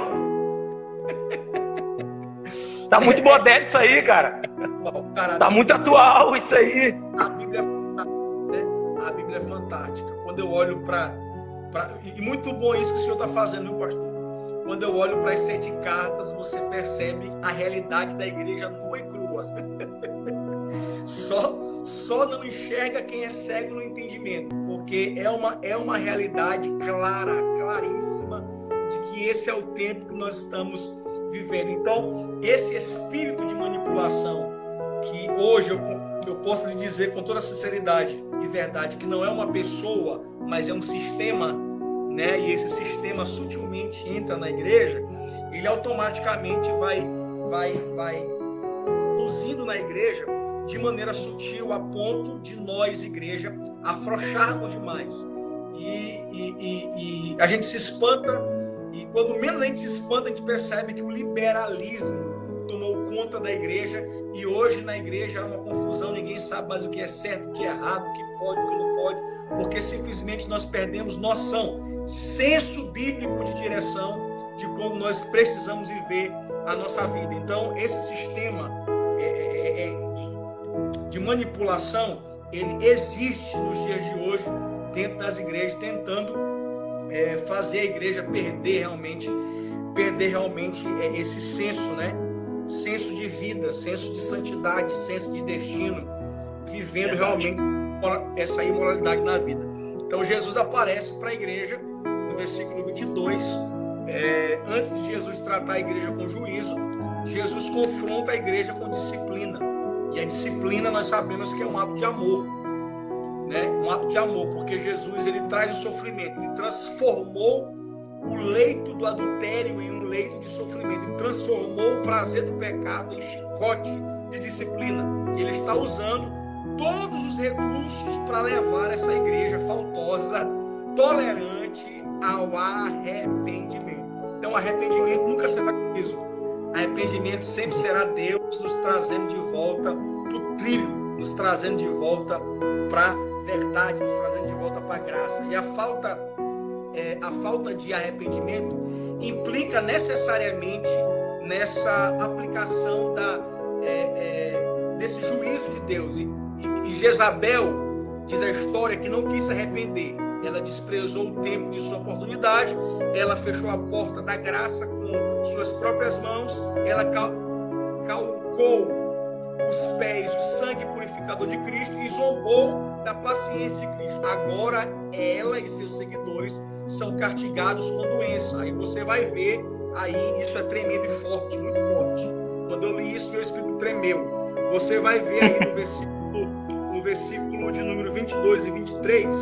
Tá muito moderno isso aí, cara. Tá muito atual isso aí. A Bíblia é fantástica, né? A Bíblia é fantástica. Quando eu olho para... E muito bom isso que o senhor está fazendo, meu pastor. Quando eu olho para as 7 cartas, você percebe a realidade da igreja nua e crua. Só não enxerga quem é cego no entendimento, porque é uma realidade clara, claríssima, de que esse é o tempo que nós estamos vivendo. Então, esse espírito de manipulação, que hoje eu posso lhe dizer com toda sinceridade e verdade, que não é uma pessoa, mas é um sistema, né? E esse sistema sutilmente entra na igreja, ele automaticamente vai conduzindo na igreja de maneira sutil, a ponto de nós, igreja, afrouxarmos demais. E a gente se espanta, e quando menos a gente se espanta, a gente percebe que o liberalismo tomou conta da igreja, e hoje na igreja há uma confusão, ninguém sabe mais o que é certo, o que é errado, o que pode, o que não pode, porque simplesmente nós perdemos noção, senso bíblico de direção de como nós precisamos viver a nossa vida. Então, esse sistema de manipulação, ele existe nos dias de hoje dentro das igrejas, tentando fazer a igreja perder realmente esse senso, né? Senso de vida, senso de santidade, senso de destino, vivendo realmente essa imoralidade na vida. Então Jesus aparece para a igreja no versículo 22, antes de Jesus tratar a igreja com juízo, Jesus confronta a igreja com disciplina. E a disciplina nós sabemos que é um ato de amor, né? Um ato de amor, porque Jesus ele traz o sofrimento, ele transformou o leito do adultério em um leito de sofrimento, ele transformou o prazer do pecado em chicote de disciplina. E ele está usando todos os recursos para levar essa igreja faltosa, tolerante ao arrependimento. Então, arrependimento nunca será juízo. Arrependimento sempre será Deus nos trazendo de volta para o trilho, nos trazendo de volta para a verdade, nos trazendo de volta para a graça. E a falta de arrependimento implica necessariamente nessa aplicação desse juízo de Deus. E Jezabel, diz a história, que não quis se arrepender. Ela desprezou o tempo de sua oportunidade, ela fechou a porta da graça com suas próprias mãos, ela calcou os pés, o sangue purificador de Cristo e zombou da paciência de Cristo. Agora ela e seus seguidores são castigados com doença. Aí você vai ver, aí isso é tremendo e forte, muito forte. Quando eu li isso, meu espírito tremeu. Você vai ver aí no versículo de número 22 e 23,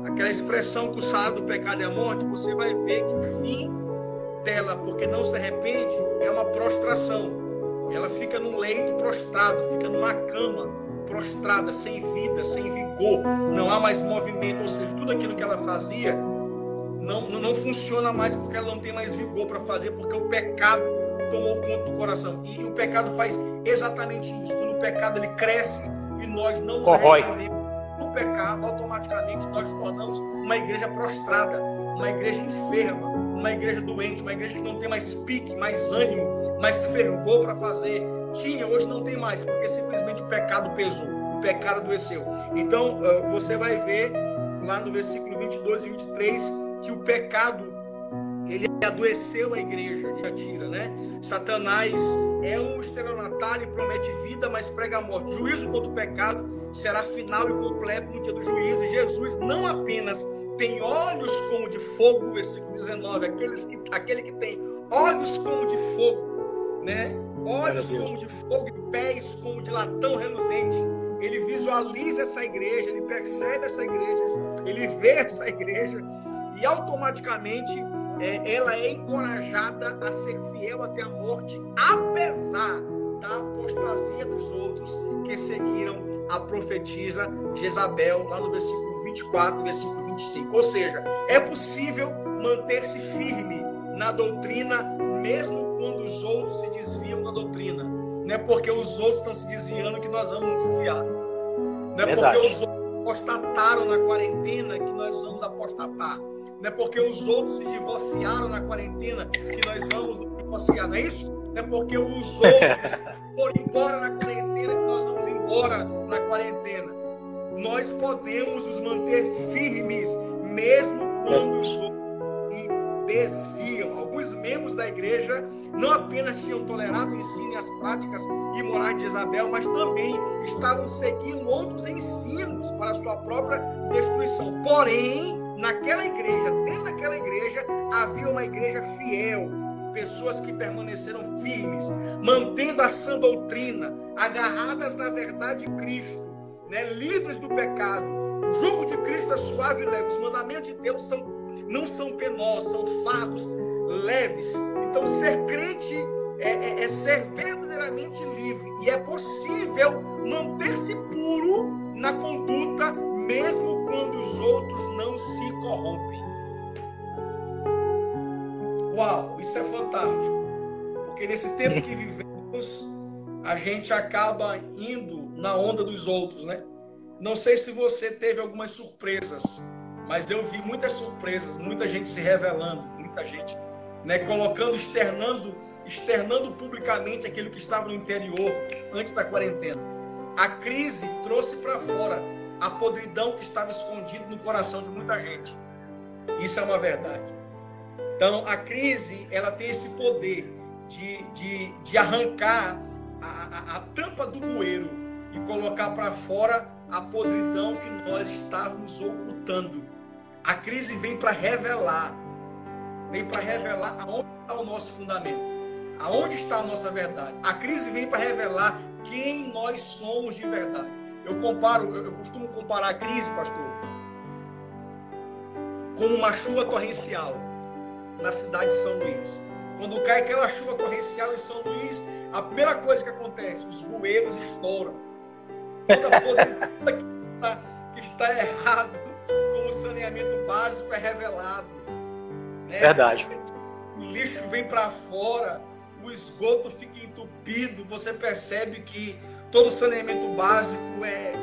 aquela expressão que o salário do pecado é a morte. Você vai ver que o fim dela, porque não se arrepende, é uma prostração. Ela fica num leito prostrado, fica numa cama prostrada, sem vida, sem vigor, não há mais movimento, ou seja, tudo aquilo que ela fazia não funciona mais, porque ela não tem mais vigor para fazer, porque o pecado tomou conta do coração. E o pecado faz exatamente isso. Quando o pecado ele cresce e nós não nos arrependemos do pecado, automaticamente nós nos tornamos uma igreja prostrada, uma igreja enferma, uma igreja doente, uma igreja que não tem mais pique, mais ânimo, mais fervor para fazer. Tinha, hoje não tem mais, porque simplesmente o pecado pesou, o pecado adoeceu. Então, você vai ver lá no versículo 22 e 23 que o pecado, ele adoeceu a igreja de Tiatira, né? Satanás é um estelionatário e promete vida, mas prega a morte. O juízo contra o pecado será final e completo no dia do juízo. E Jesus não apenas tem olhos como de fogo, versículo 19, aquele que tem olhos como de fogo, né? Olhos como de fogo e pés como de latão reluzente. Ele visualiza essa igreja, ele percebe essa igreja, ele vê essa igreja e automaticamente ela é encorajada a ser fiel até a morte, apesar da apostasia dos outros que seguiram a profetisa Jezabel, lá no versículo 24, versículo 25. Ou seja, é possível manter-se firme na doutrina, mesmo quando os outros se desviam da doutrina. Não é porque os outros estão se desviando que nós vamos nos desviar. Não é porque os outros apostataram na quarentena que nós vamos apostatar. Não é porque os outros se divorciaram na quarentena que nós vamos nos divorciar. Não é isso? Não é porque os outros foram embora na quarentena que nós vamos embora na quarentena. Nós podemos nos manter firmes, mesmo quando os outros desviam. Alguns membros da igreja não apenas tinham tolerado o ensino e as práticas imorais de Jezabel, mas também estavam seguindo outros ensinos para a sua própria destruição. Porém, naquela igreja, dentro daquela igreja, havia uma igreja fiel, pessoas que permaneceram firmes, mantendo a sã doutrina, agarradas na verdade de Cristo, livres do pecado. O jugo de Cristo é suave e leve. Os mandamentos de Deus não são penosos, são fardos leves. Então, ser crente é ser verdadeiramente livre. E é possível manter-se puro na conduta, mesmo quando os outros não se corrompem. Uau, isso é fantástico. Porque nesse tempo que vivemos, a gente acaba indo na onda dos outros, né? Não sei se você teve algumas surpresas, mas eu vi muitas surpresas, muita gente se revelando, muita gente, colocando, externando publicamente aquilo que estava no interior antes da quarentena. A crise trouxe para fora a podridão que estava escondida no coração de muita gente. Isso é uma verdade. Então, a crise, ela tem esse poder de arrancar a tampa do bueiro e colocar para fora a podridão que nós estávamos ocultando. A crise vem para revelar aonde está o nosso fundamento, aonde está a nossa verdade. A crise vem para revelar quem nós somos de verdade. Eu costumo comparar a crise, pastor, com uma chuva torrencial na cidade de São Luís. Quando cai aquela chuva torrencial em São Luís, a primeira coisa que acontece, os bueiros estouram. Toda podridão que está errado com o saneamento básico é revelado. Verdade. O lixo vem para fora, o esgoto fica entupido, você percebe que todo saneamento básico é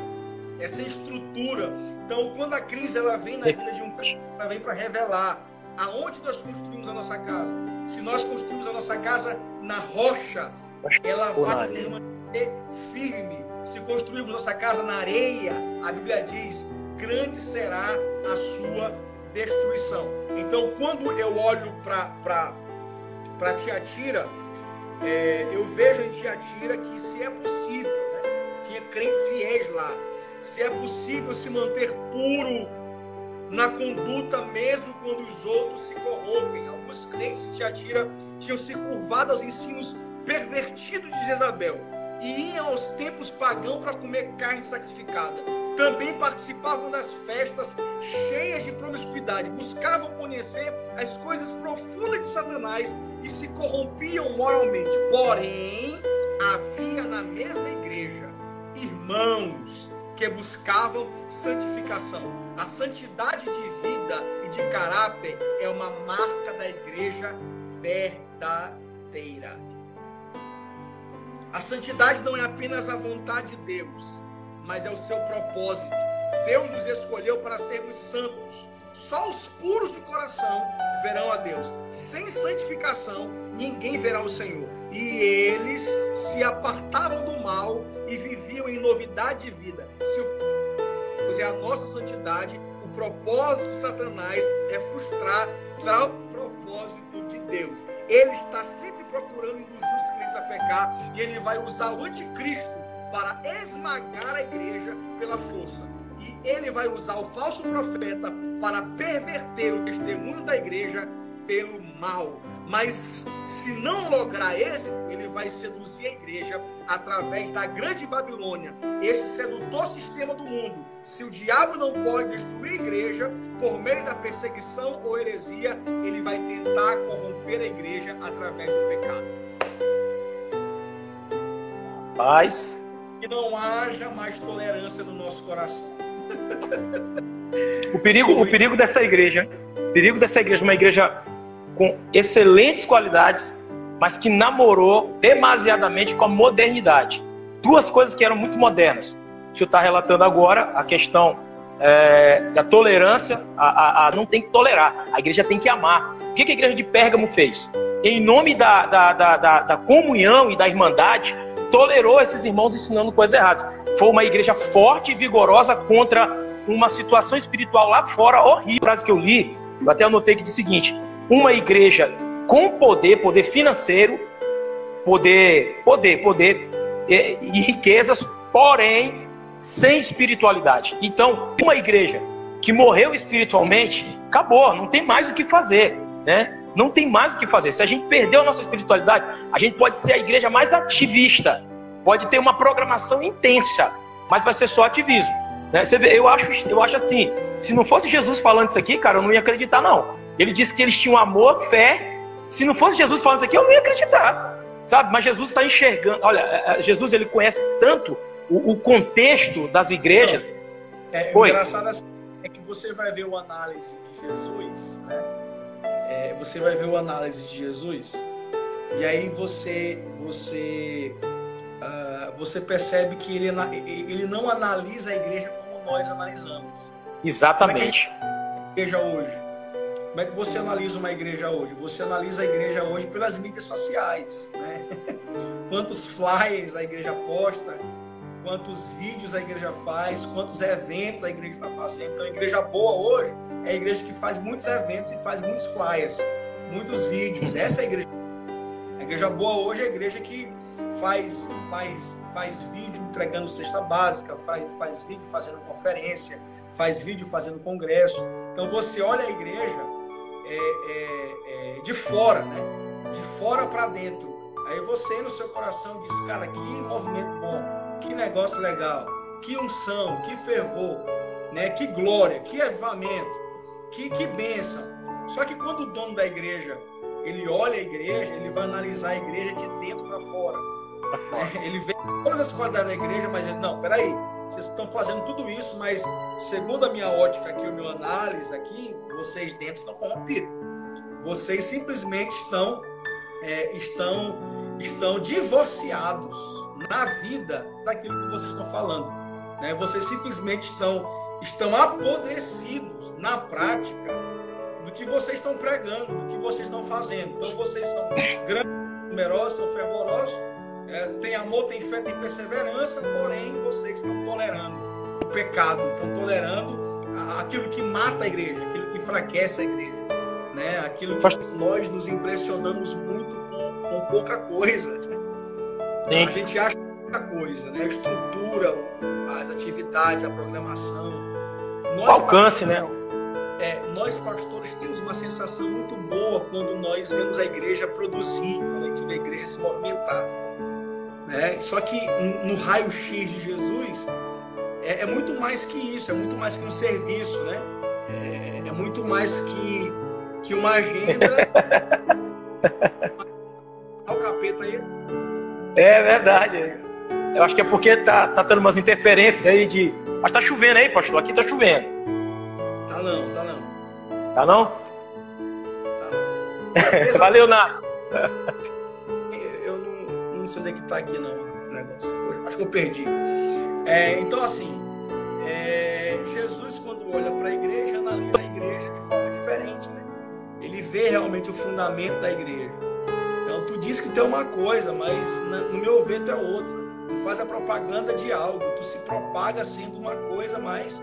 sem estrutura. Então, quando a crise ela vem na vida de um crente, ela vem para revelar aonde nós construímos a nossa casa. Se nós construímos a nossa casa na rocha, ela vai permanecer firme. Se construirmos nossa casa na areia, a Bíblia diz, grande será a sua destruição. Então, quando eu olho para Tiatira, eu vejo em Tiatira que se é possível, tinha crentes fiéis lá, se é possível se manter puro na conduta mesmo quando os outros se corrompem. Alguns crentes de Tiatira tinham se curvado aos ensinos pervertidos de Jezabel e iam aos templos pagãos para comer carne sacrificada. Também participavam das festas cheias de promiscuidade, buscavam conhecer as coisas profundas de Satanás e se corrompiam moralmente. Porém, havia na mesma igreja irmãos que buscavam santificação. A santidade de vida e de caráter é uma marca da igreja verdadeira. A santidade não é apenas a vontade de Deus, mas é o seu propósito. Deus nos escolheu para sermos santos. Só os puros de coração verão a Deus. Sem santificação, ninguém verá o Senhor. E eles se apartavam do mal e viviam em novidade de vida. Se é a nossa santidade, o propósito de Satanás é frustrar o propósito de Deus. Ele está sempre procurando induzir os crentes a pecar e ele vai usar o anticristo para esmagar a igreja pela força. E ele vai usar o falso profeta para perverter o testemunho da igreja pelo mal. Mas se não lograr êxito, ele vai seduzir a igreja através da grande Babilônia, esse sedutor sistema do mundo. Se o diabo não pode destruir a igreja por meio da perseguição ou heresia, ele vai tentar corromper a igreja através do pecado. Paz. Que não haja mais tolerância no nosso coração. O perigo dessa igreja, uma igreja com excelentes qualidades, mas que namorou demasiadamente com a modernidade. Duas coisas que eram muito modernas. O senhor está relatando agora a questão da tolerância, não tem que tolerar, a igreja tem que amar. O que a igreja de Pérgamo fez? Em nome da comunhão e da irmandade, tolerou esses irmãos ensinando coisas erradas. Foi uma igreja forte e vigorosa contra uma situação espiritual lá fora horrível. A frase que eu li, eu até anotei que diz o seguinte: uma igreja com poder financeiro, poder e riquezas, porém sem espiritualidade. Então, uma igreja que morreu espiritualmente, acabou, não tem mais o que fazer, né? Não tem mais o que fazer. Se a gente perdeu a nossa espiritualidade, a gente pode ser a igreja mais ativista, pode ter uma programação intensa, mas vai ser só ativismo, né? Você vê, eu acho assim, se não fosse Jesus falando isso aqui, cara, eu não ia acreditar, não. Ele disse que eles tinham amor, fé. Se não fosse Jesus falando isso aqui, eu não ia acreditar, sabe? Mas Jesus está enxergando. Olha, Jesus, ele conhece tanto o contexto das igrejas. O engraçado é que você vai ver uma análise de Jesus, né? Você vai ver uma análise de Jesus, e aí você percebe que ele não analisa a igreja como nós analisamos. Exatamente. Como é que é a igreja hoje? Como é que você analisa uma igreja hoje? Você analisa a igreja hoje pelas mídias sociais, né? Quantos flyers a igreja posta, quantos vídeos a igreja faz, quantos eventos a igreja está fazendo. Então, a igreja boa hoje é a igreja que faz muitos eventos e faz muitos flyers, muitos vídeos. Essa é a igreja. A igreja boa hoje é a igreja que faz vídeo entregando cesta básica, faz vídeo fazendo conferência, faz vídeo fazendo congresso. Então, você olha a igreja de fora, né? De fora para dentro. Aí você, no seu coração, diz: cara, que movimento bom, que negócio legal, que unção, que fervor, né? Que glória, que avivamento, que bênção. Só que quando o dono da igreja, ele olha a igreja, ele vai analisar a igreja de dentro para fora. Ele vê todas as qualidades da igreja, mas ele, não, peraí, vocês estão fazendo tudo isso, mas segundo a minha ótica aqui, a minha análise aqui, vocês dentro estão corrompidos. Vocês simplesmente estão divorciados na vida daquilo que vocês estão falando, né? Vocês simplesmente estão apodrecidos na prática do que vocês estão pregando, do que vocês estão fazendo. Então vocês são grandes, numerosos, são fervorosos, tem amor, tem fé, tem perseverança, porém vocês estão tolerando o pecado, estão tolerando aquilo que mata a igreja, aquilo que enfraquece a igreja, né? Aquilo que nós nos impressionamos muito com pouca coisa, né? Sim. A gente acha muita coisa, né? A estrutura, as atividades, a programação. O alcance, né? Nós pastores temos uma sensação muito boa quando nós vemos a igreja produzir, quando a gente vê a igreja se movimentar, né? Só que no raio-x de Jesus é muito mais que isso, é muito mais que um serviço, né? É muito mais que uma agenda. Olha o capeta aí. É verdade. Eu acho que é porque tá tendo umas interferências aí Mas tá chovendo aí, pastor. Aqui tá chovendo. Tá não. Tá não? Tá não. Valeu, Nath. Eu não sei onde é que tá aqui, não, o negócio. Acho que eu perdi. Então, assim, Jesus, quando olha para a igreja, analisa a igreja de forma diferente, né? Ele vê realmente o fundamento da igreja. Então, tu diz que tu é uma coisa, mas no meu ver tu é outra. Tu faz a propaganda de algo, tu se propaga sendo uma coisa, mas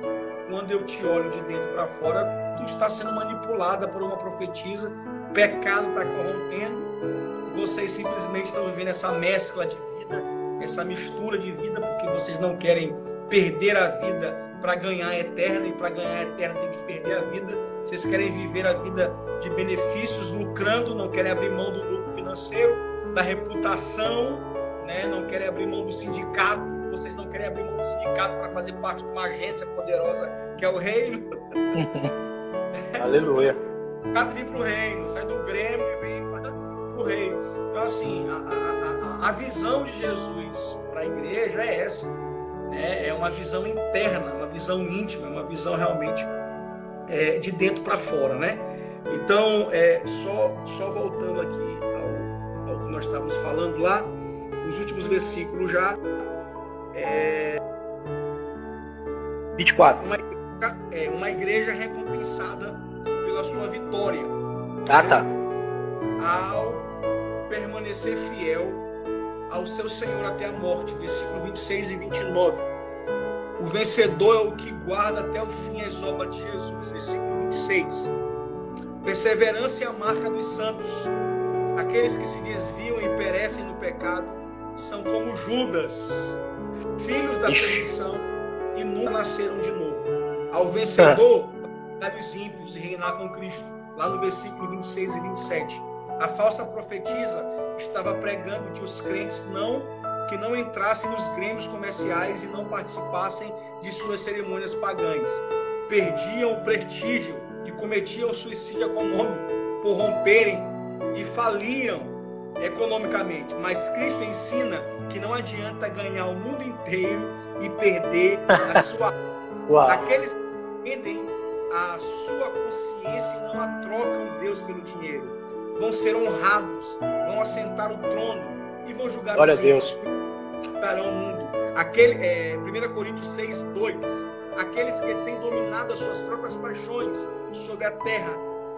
quando eu te olho de dentro para fora, tu está sendo manipulada por uma profetisa, o pecado está corrompendo, vocês simplesmente estão vivendo essa mescla de vida, essa mistura de vida, porque vocês não querem perder a vida para ganhar a eterna, e para ganhar a eterna tem que perder a vida. vocês querem viver a vida de benefícios, lucrando, não querem abrir mão do lucro financeiro, da reputação, né? Não querem abrir mão do sindicato, vocês não querem abrir mão do sindicato para fazer parte de uma agência poderosa que é o reino. Aleluia. O cara vem para o reino, sai do Grêmio e vem para o reino. Então, assim, a visão de Jesus para a igreja é essa, né? É uma visão interna, uma visão íntima, uma visão realmente de dentro para fora, né? Então, só voltando aqui ao que nós estávamos falando lá, os últimos versículos já. 24. Uma igreja recompensada pela sua vitória. Ah, tá. Ao permanecer fiel ao seu Senhor até a morte. Versículo 26 e 29. O vencedor é o que guarda até o fim as obras de Jesus. Versículo 26. Perseverança é a marca dos santos. Aqueles que se desviam e perecem no pecado são como Judas, filhos da perdição, e nunca nasceram de novo. Ao vencedor, vai os ímpios e reinar com Cristo. Lá no versículo 26 e 27. A falsa profetisa estava pregando que os crentes que não entrassem nos grêmios comerciais e não participassem de suas cerimônias pagãs. Perdiam o prestígio e cometiam suicídio econômico por romperem e faliam economicamente. Mas Cristo ensina que não adianta ganhar o mundo inteiro e perder a sua... Aqueles que vendem a sua consciência e não a trocam Deus pelo dinheiro vão ser honrados, vão assentar o trono e vão julgar Glória os ímpios, darão o mundo. 1 Coríntios 6, 2. Aqueles que têm dominado as suas próprias paixões sobre a terra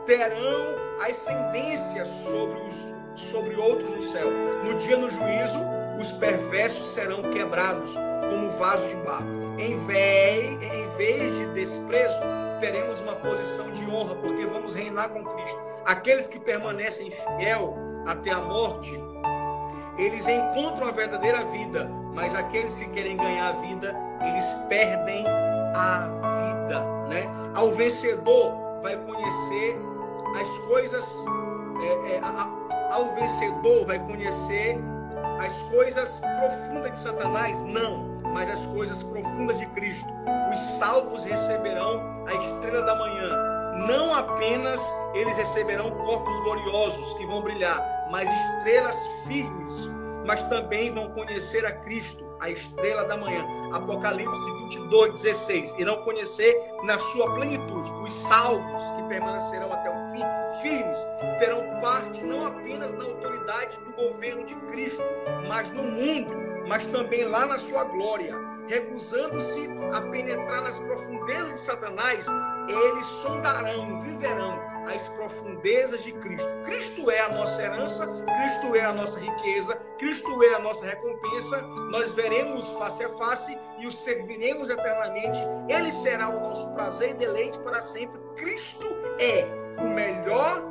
terão ascendência sobre outros no céu. No dia do juízo, os perversos serão quebrados como vaso de barro. Em vez de desprezo, teremos uma posição de honra, porque vamos reinar com Cristo. Aqueles que permanecem fiel até a morte, eles encontram a verdadeira vida, mas aqueles que querem ganhar a vida, eles perdem a vida, né? Ao vencedor vai conhecer as coisas, ao vencedor vai conhecer as coisas profundas de Satanás? Não, mas as coisas profundas de Cristo. Os salvos receberão a estrela da manhã. Não apenas eles receberão corpos gloriosos que vão brilhar, mas estrelas firmes, mas também vão conhecer a Cristo, a estrela da manhã. Apocalipse 22, 16. Irão conhecer na sua plenitude. Os salvos que permanecerão até o fim, firmes, terão parte não apenas na autoridade do governo de Cristo, mas no mundo, mas também lá na sua glória. Recusando-se a penetrar nas profundezas de Satanás, eles sondarão, viverão as profundezas de Cristo. Cristo é a nossa herança, Cristo é a nossa riqueza, Cristo é a nossa recompensa. Nós veremos face a face e o serviremos eternamente. Ele será o nosso prazer e deleite para sempre. Cristo é o melhor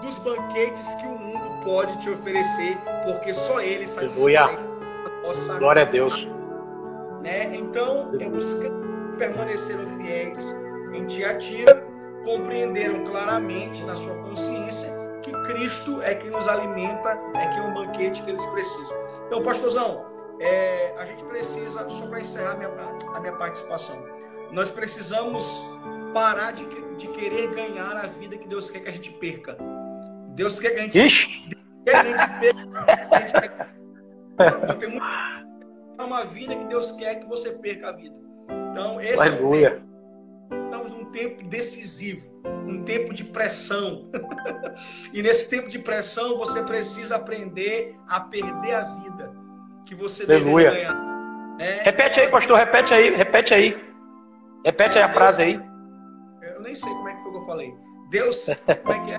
dos banquetes que o mundo pode te oferecer, porque só Ele satisfaz a nossa... Glória a Deus. Né? Então, os que permaneceram fiéis em Tiatira compreenderam claramente na sua consciência que Cristo é quem nos alimenta, é que é um banquete que eles precisam. Então, pastorzão, a gente precisa, só para encerrar a minha participação, nós precisamos parar de querer ganhar a vida que Deus quer que a gente perca. Deus quer que a gente perca. Então, tem uma vida que Deus quer que você perca a vida. Então, esse Aleluia. Estamos num tempo decisivo, um tempo de pressão. E nesse tempo de pressão, você precisa aprender a perder a vida que você Aleluia. deseja ganhar. Repete aí, pastor, repete aí. Repete aí a frase aí. Eu nem sei como é que foi que eu falei. Deus, como é que é?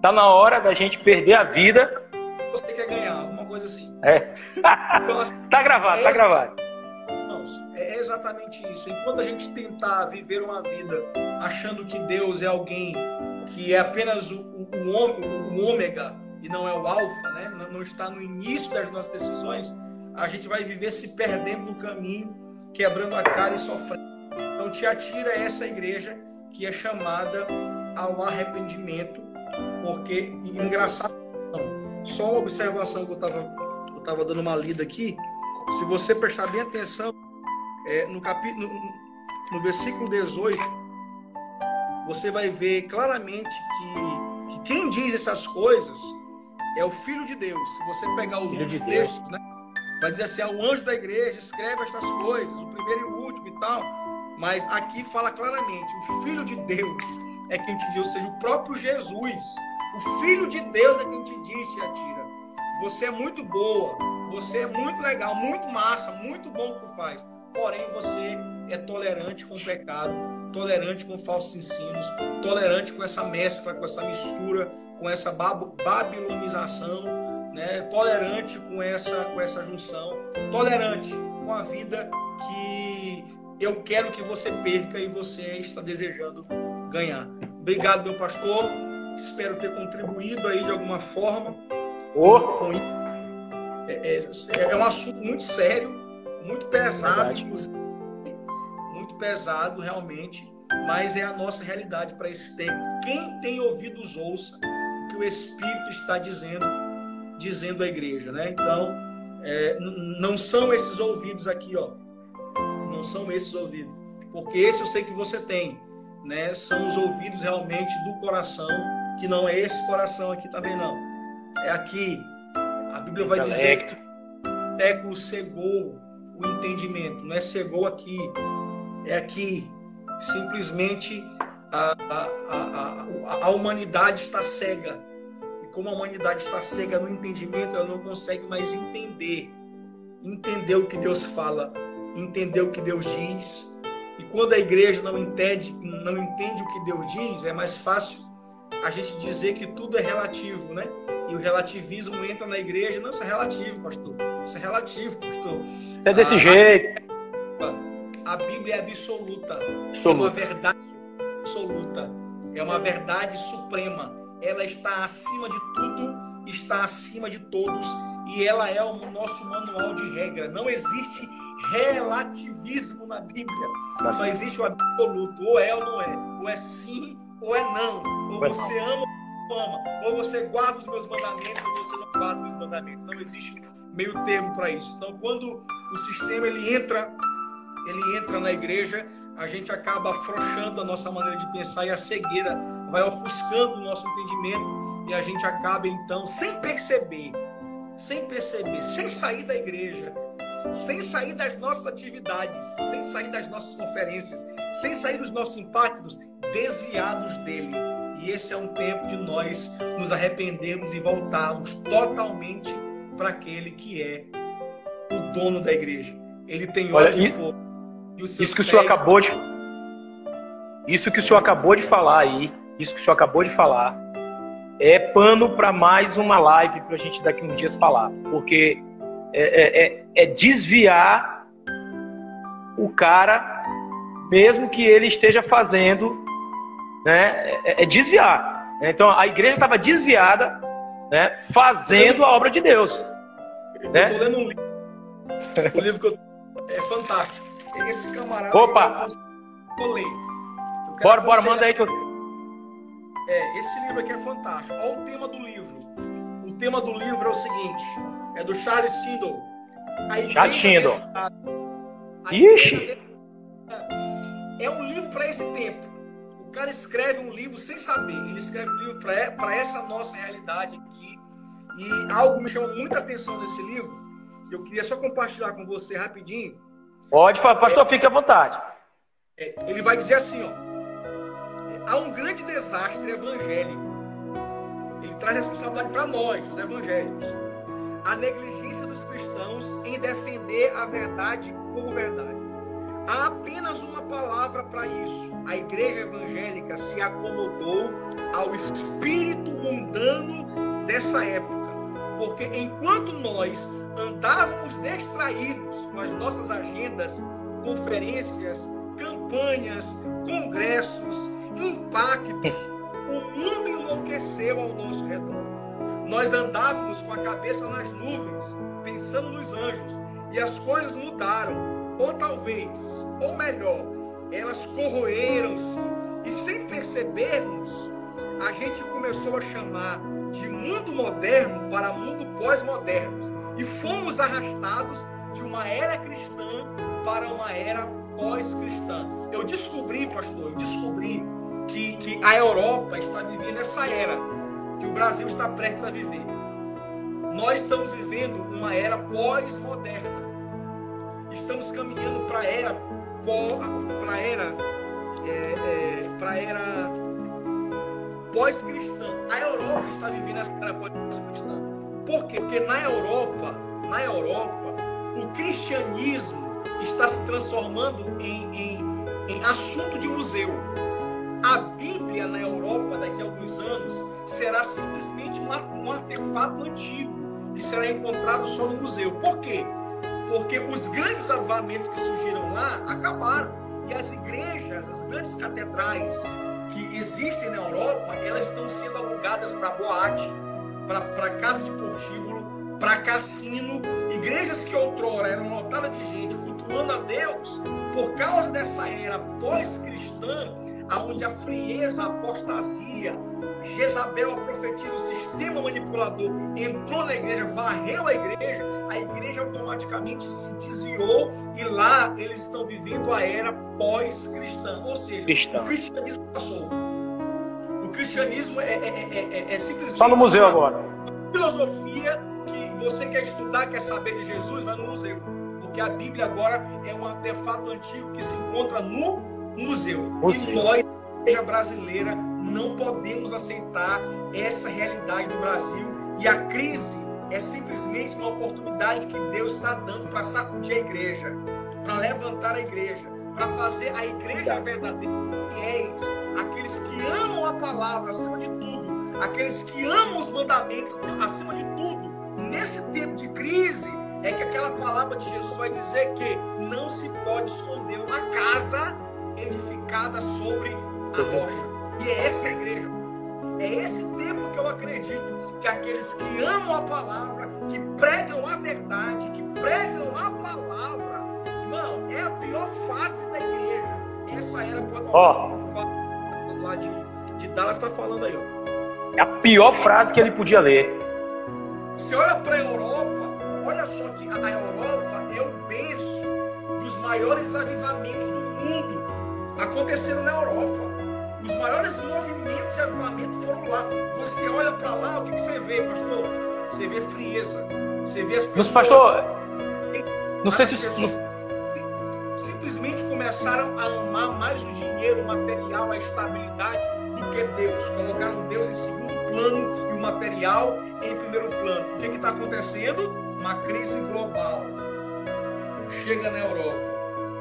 Tá na hora da gente perder a vida. Você quer ganhar, uma coisa assim. Então, assim, tá gravado, tá gravado. É exatamente isso. Enquanto a gente tentar viver uma vida achando que Deus é alguém que é apenas o ômega e não é o alfa, né? Não está no início das nossas decisões, a gente vai viver se perdendo no caminho, quebrando a cara e sofrendo. Então, Tiatira é essa igreja que é chamada ao arrependimento, porque, engraçado, não, só uma observação que eu estava dando uma lida aqui, se você prestar bem atenção, no versículo 18, você vai ver claramente que quem diz essas coisas é o Filho de Deus. Se você pegar os outros textos, né, vai dizer assim, o anjo da igreja escreve estas coisas, o primeiro e o último e tal, mas aqui fala claramente, o Filho de Deus é quem te diz, ou seja, o próprio Jesus, o Filho de Deus é quem te diz, Tiatira, você é muito boa, você é muito legal, muito massa, muito bom o que tu faz, porém você é tolerante com o pecado, tolerante com falsos ensinos, tolerante com essa mescla, com essa mistura, com essa babilonização, né? Tolerante com essa junção, tolerante com a vida que eu quero que você perca e você está desejando ganhar. Obrigado, meu pastor. Espero ter contribuído aí de alguma forma. Com isso. É um assunto muito sério, muito pesado, inclusive, muito pesado realmente, mas é a nossa realidade para esse tempo. Quem tem ouvidos ouça o que o Espírito está dizendo à igreja, né? Então, não são esses ouvidos aqui, ó. Não são esses ouvidos, porque esse eu sei que você tem, né? São os ouvidos realmente do coração, que não é esse coração aqui também não. É aqui. A Bíblia vai dizer que o século cegou o entendimento, não é cegou aqui, é aqui. Simplesmente a humanidade está cega. E como a humanidade está cega no entendimento, ela não consegue mais entender o que Deus fala, entender o que Deus diz. E quando a igreja não entende o que Deus diz, é mais fácil a gente dizer que tudo é relativo, né? E o relativismo entra na igreja. Não, isso é relativo, pastor. Isso é relativo, pastor. É desse jeito. A Bíblia é absoluta. É uma verdade absoluta. É uma verdade suprema. Ela está acima de tudo, está acima de todos, e ela é o nosso manual de regra. Não existe relativismo na Bíblia. Só existe o absoluto. Ou é ou não é. Ou é sim ou é não. Ou você ama ou não ama. Ou você guarda os meus mandamentos ou você não guarda os meus mandamentos. Não existe meio termo para isso. Então, quando o sistema ele entra na igreja, a gente acaba afrouxando a nossa maneira de pensar e a cegueira vai ofuscando o nosso entendimento e a gente acaba, então, sem perceber, sem sair da igreja, sem sair das nossas atividades, sem sair das nossas conferências, sem sair dos nossos impactos, desviados dele. E esse é um tempo de nós nos arrependermos e voltarmos totalmente para aquele que é o dono da igreja. Ele tem olhos de fogo. Isso que o senhor acabou de falar aí, isso que o senhor acabou de falar, é pano para mais uma live para a gente daqui uns dias falar, porque é desviar o cara, mesmo que ele esteja fazendo, né? É desviar. Então a igreja estava desviada, né? Fazendo a obra de Deus. Eu né? estou lendo um livro, o livro que eu... é fantástico. Esse camarada... Opa! Eu leio. Bora, manda aí que eu... Esse livro aqui é fantástico. Olha o tema do livro. O tema do livro é o seguinte. É do Charles Swindoll. Charles Swindoll. Ixi! É um livro para esse tempo. O cara escreve um livro sem saber. Ele escreve um livro para essa nossa realidade aqui. E algo me chamou muita atenção nesse livro. Eu queria só compartilhar com você rapidinho. Pode falar, pastor, fique à vontade. Ele vai dizer assim, ó. Há um grande desastre evangélico. Ele traz responsabilidade para nós, os evangélicos. A negligência dos cristãos em defender a verdade como verdade. Há apenas uma palavra para isso. A igreja evangélica se acomodou ao espírito mundano dessa época. Porque enquanto nós andávamos distraídos com as nossas agendas, conferências, campanhas, congressos, impactos, o mundo enlouqueceu ao nosso redor. Nós andávamos com a cabeça nas nuvens, pensando nos anjos, e as coisas mudaram. Ou talvez, ou melhor, elas corroeram-se E sem percebermos, a gente começou a chamar de mundo moderno para mundo pós-moderno. E fomos arrastados de uma era cristã para uma era pós-cristã. Eu descobri, pastor, que a Europa está vivendo essa era que o Brasil está prestes a viver. Nós estamos vivendo uma era pós-moderna. Estamos caminhando para a era pós-cristã. A Europa está vivendo essa era pós-cristã. Por quê? Porque na Europa, o cristianismo está se transformando em assunto de museu. A Bíblia na Europa, daqui a alguns anos, será simplesmente um artefato antigo que será encontrado só no museu. Por quê? Porque os grandes avivamentos que surgiram lá acabaram. E as igrejas, as grandes catedrais que existem na Europa, elas estão sendo alugadas para boate, para casa de prostíbulo, para cassino. Igrejas que outrora eram lotadas de gente cultuando a Deus, por causa dessa era pós-cristã, onde a frieza, a apostasia, Jezabel, a profetiza, o sistema manipulador entrou na igreja, varreu a igreja automaticamente se desviou e lá eles estão vivendo a era pós-cristã. Ou seja, o cristianismo passou. O cristianismo é simplesmente... Só no museu agora. Filosofia que você quer estudar, quer saber de Jesus, vai no museu. Porque a Bíblia agora é um artefato antigo que se encontra no museu. E nós, a igreja brasileira, não podemos aceitar essa realidade do Brasil. E a crise é simplesmente uma oportunidade que Deus está dando para sacudir a igreja, para levantar a igreja, para fazer a igreja verdadeira, fiéis, aqueles que amam a palavra acima de tudo, aqueles que amam os mandamentos acima de tudo. Nesse tempo de crise, é que aquela palavra de Jesus vai dizer que não se pode esconder uma casa edificada sobre a rocha. E é essa a igreja. É esse tempo que eu acredito que aqueles que amam a palavra, que pregam a verdade, que pregam a palavra, irmão, é a pior fase da igreja. Essa era lá de Dallas está falando aí, ó. É a pior frase que ele podia ler. Você olha para a Europa, olha só que a Europa é o berço dos maiores avivamentos do mundo. Aconteceram na Europa. Os maiores movimentos de avivamento foram lá. Você olha para lá, o que você vê, pastor? Você vê frieza. Você vê as pessoas... Mas, pastor, não sei se... simplesmente começaram a amar mais o dinheiro, o material, a estabilidade do que Deus. Colocaram Deus em segundo plano e o material em primeiro plano. O que está acontecendo? Uma crise global. Chega na Europa.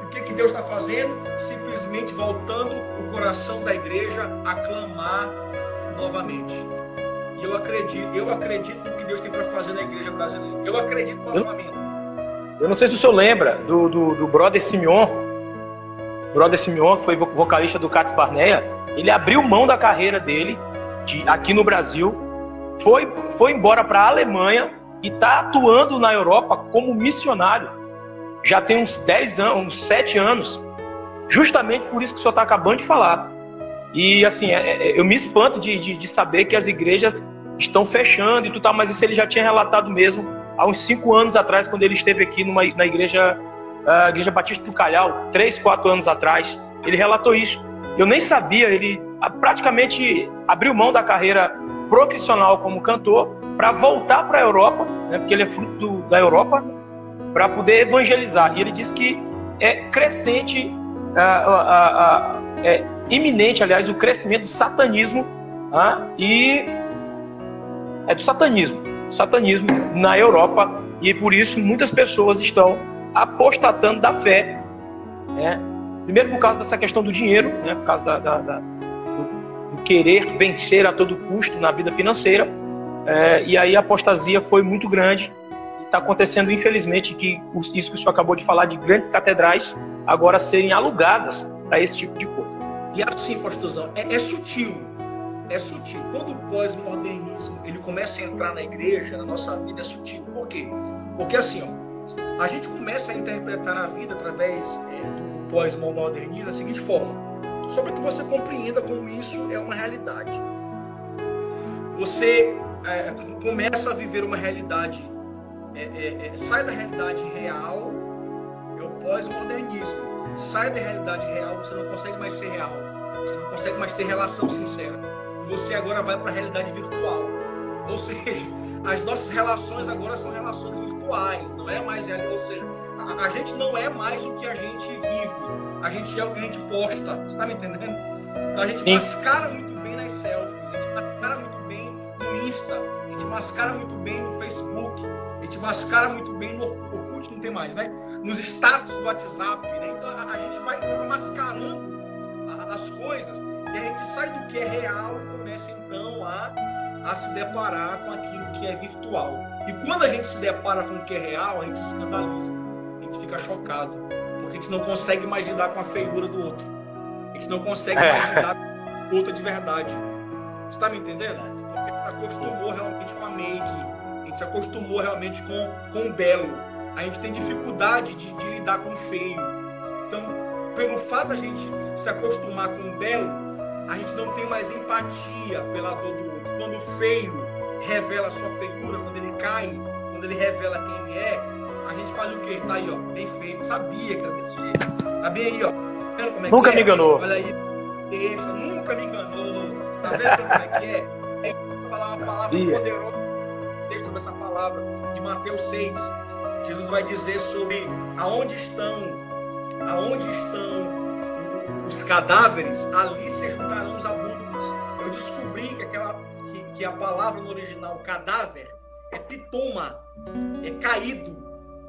O que Deus está fazendo? Simplesmente voltando o coração da igreja a clamar novamente. E eu acredito no que Deus tem para fazer na igreja brasileira. Eu acredito no avivamento. Eu não sei se o senhor lembra do Brother Simeon. Brother Simeon foi vocalista do Cats Barneia. Ele abriu mão da carreira dele aqui no Brasil, foi embora para a Alemanha e está atuando na Europa como missionário. Já tem uns 10 anos, uns 7 anos, justamente por isso que o senhor está acabando de falar. E assim, eu me espanto de saber que as igrejas estão fechando e tudo tal, mas isso ele já tinha relatado mesmo há uns 5 anos atrás, quando ele esteve aqui na igreja Batista do Calhau, 3, 4 anos atrás, ele relatou isso. Eu nem sabia, ele praticamente abriu mão da carreira profissional como cantor para voltar para a Europa, né, porque ele é fruto da Europa, para poder evangelizar. E ele disse que é crescente, é iminente, aliás, o crescimento do satanismo e do satanismo na Europa, e por isso muitas pessoas estão apostatando da fé, né? Primeiro por causa dessa questão do dinheiro, né? Por causa do querer vencer a todo custo na vida financeira, e aí a apostasia foi muito grande. Está acontecendo, infelizmente, que isso que o senhor acabou de falar, de grandes catedrais agora serem alugadas para esse tipo de coisa. E assim, pastorzão, é sutil. É sutil. Quando o pós-modernismo ele começa a entrar na igreja, na nossa vida, é sutil. Por quê? Porque assim, ó, a gente começa a interpretar a vida através do pós-modernismo da seguinte forma. só para que você compreenda como isso é uma realidade. Você começa a viver uma realidade, sai da realidade real, é o pós-modernismo. Sai da realidade real, você não consegue mais ser real, você não consegue mais ter relação sincera. Você agora vai para a realidade virtual. Ou seja, as nossas relações agora são relações virtuais, não é mais real. Ou seja, a gente não é mais o que a gente vive, a gente é o que a gente posta. Você está me entendendo? Então a gente mascara muito bem nas selfies, a gente mascara muito bem no Insta, a gente mascara muito bem no Facebook, a gente mascara muito bem no Orkut, não tem mais, né? Nos status do WhatsApp, né? Então a gente vai mascarando as coisas e a gente sai do que é real e começa então a se deparar com aquilo que é virtual. E quando a gente se depara com o que é real, a gente se escandaliza, a gente fica chocado, porque a gente não consegue mais lidar com a feiura do outro, a gente não consegue mais lidar com o outro de verdade. Você está me entendendo? Porque a gente se acostumou realmente com a make, a gente se acostumou realmente com o belo, a gente tem dificuldade de lidar com o feio. Então, pelo fato da gente se acostumar com o belo, a gente não tem mais empatia pela dor do outro. Quando o feio revela a sua feiura, quando ele cai, quando ele revela quem ele é, a gente faz o quê? Tá aí, ó, bem feito. Sabia que era desse jeito. Tá bem aí, ó. Tá vendo como é nunca que me enganou. Olha aí, deixa, nunca me enganou. Tá vendo como é que é? Aí eu vou falar uma palavra poderosa sobre essa palavra de Mateus 6. Jesus vai dizer sobre aonde estão os cadáveres, ali se juntarão os abutres. Eu descobri que a palavra no original cadáver é pitoma, é caído.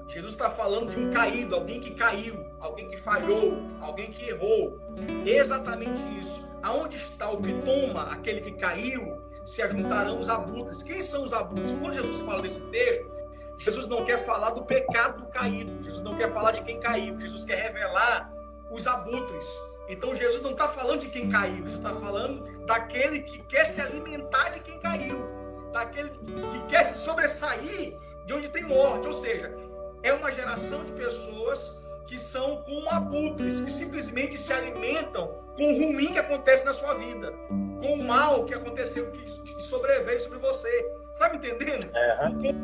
Jesus está falando de um caído, alguém que caiu, alguém que falhou, alguém que errou. Exatamente isso. Aonde está o pitoma, aquele que caiu, se ajuntarão os abutres. Quem são os abutres? Quando Jesus fala desse texto, Jesus não quer falar do pecado do caído. Jesus não quer falar de quem caiu. Jesus quer revelar os abutres. Então Jesus não está falando de quem caiu. Jesus está falando daquele que quer se alimentar de quem caiu. Daquele que quer se sobressair de onde tem morte. Ou seja, é uma geração de pessoas que são como abutres, que simplesmente se alimentam com o ruim que acontece na sua vida, com o mal que aconteceu, que sobreveio sobre você. Sabe entendendo?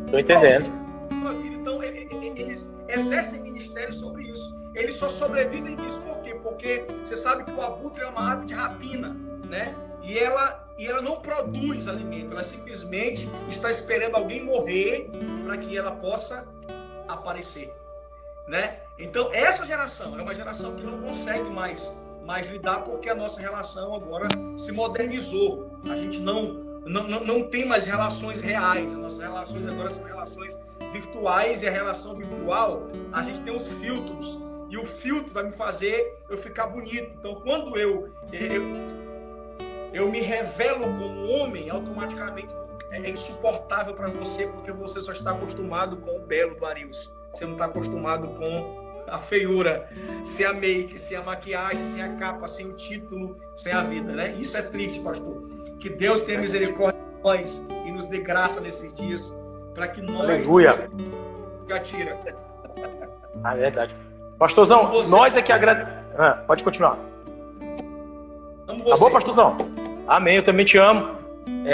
Estou entendendo. Então, eles exercem ministério sobre isso. Eles só sobrevivem disso. Por quê? Porque você sabe que o abutre é uma ave de rapina, né? E ela não produz alimento. Ela simplesmente está esperando alguém morrer para que ela possa aparecer, né? Então, essa geração é uma geração que não consegue mais lidar, porque a nossa relação agora se modernizou. A gente não tem mais relações reais. As nossas relações agora são relações virtuais, e a relação virtual, a gente tem os filtros, e o filtro vai me fazer eu ficar bonito. Então, quando eu me revelo como homem, automaticamente é insuportável para você, porque você só está acostumado com o belo do Arius. Você não está acostumado com a feiura, sem a make, sem a maquiagem, sem a capa, sem o título, sem a vida, né? Isso é triste, pastor. Que Deus tenha misericórdia de nós e nos dê graça nesses dias, para que nós... Aleluia! Gatira. Ah, é verdade. Pastorzão, nós é que agradecemos... pode continuar. Amo você. Tá bom, pastorzão? Amém, eu também te amo.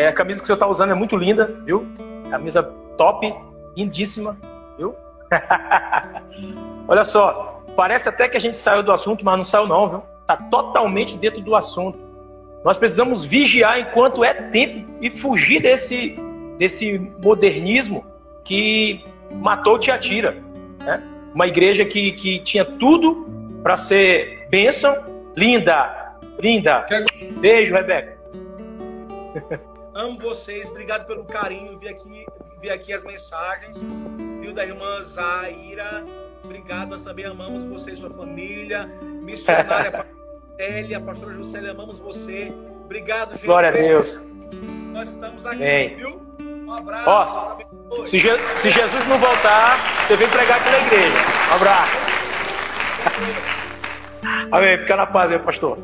A camisa que o senhor está usando é muito linda, viu? Camisa top, lindíssima, viu? Olha só, parece até que a gente saiu do assunto, mas não saiu não, viu? Está totalmente dentro do assunto. Nós precisamos vigiar enquanto é tempo e fugir desse modernismo que matou Tiatira, né? Uma igreja que tinha tudo para ser bênção. Linda, linda. Beijo, Rebeca. Amo vocês, obrigado pelo carinho. Vi aqui as mensagens, viu, da irmã Zaira. Obrigado, nós também amamos você e sua família. Missionária Pastora Pastora Juscelia, amamos você. Obrigado, gente. Glória a Deus. Nós estamos aqui, viu? Um abraço. Ó, se Jesus não voltar, você vem pregar aqui na igreja. Um abraço. Amém. Fica na paz aí, pastor.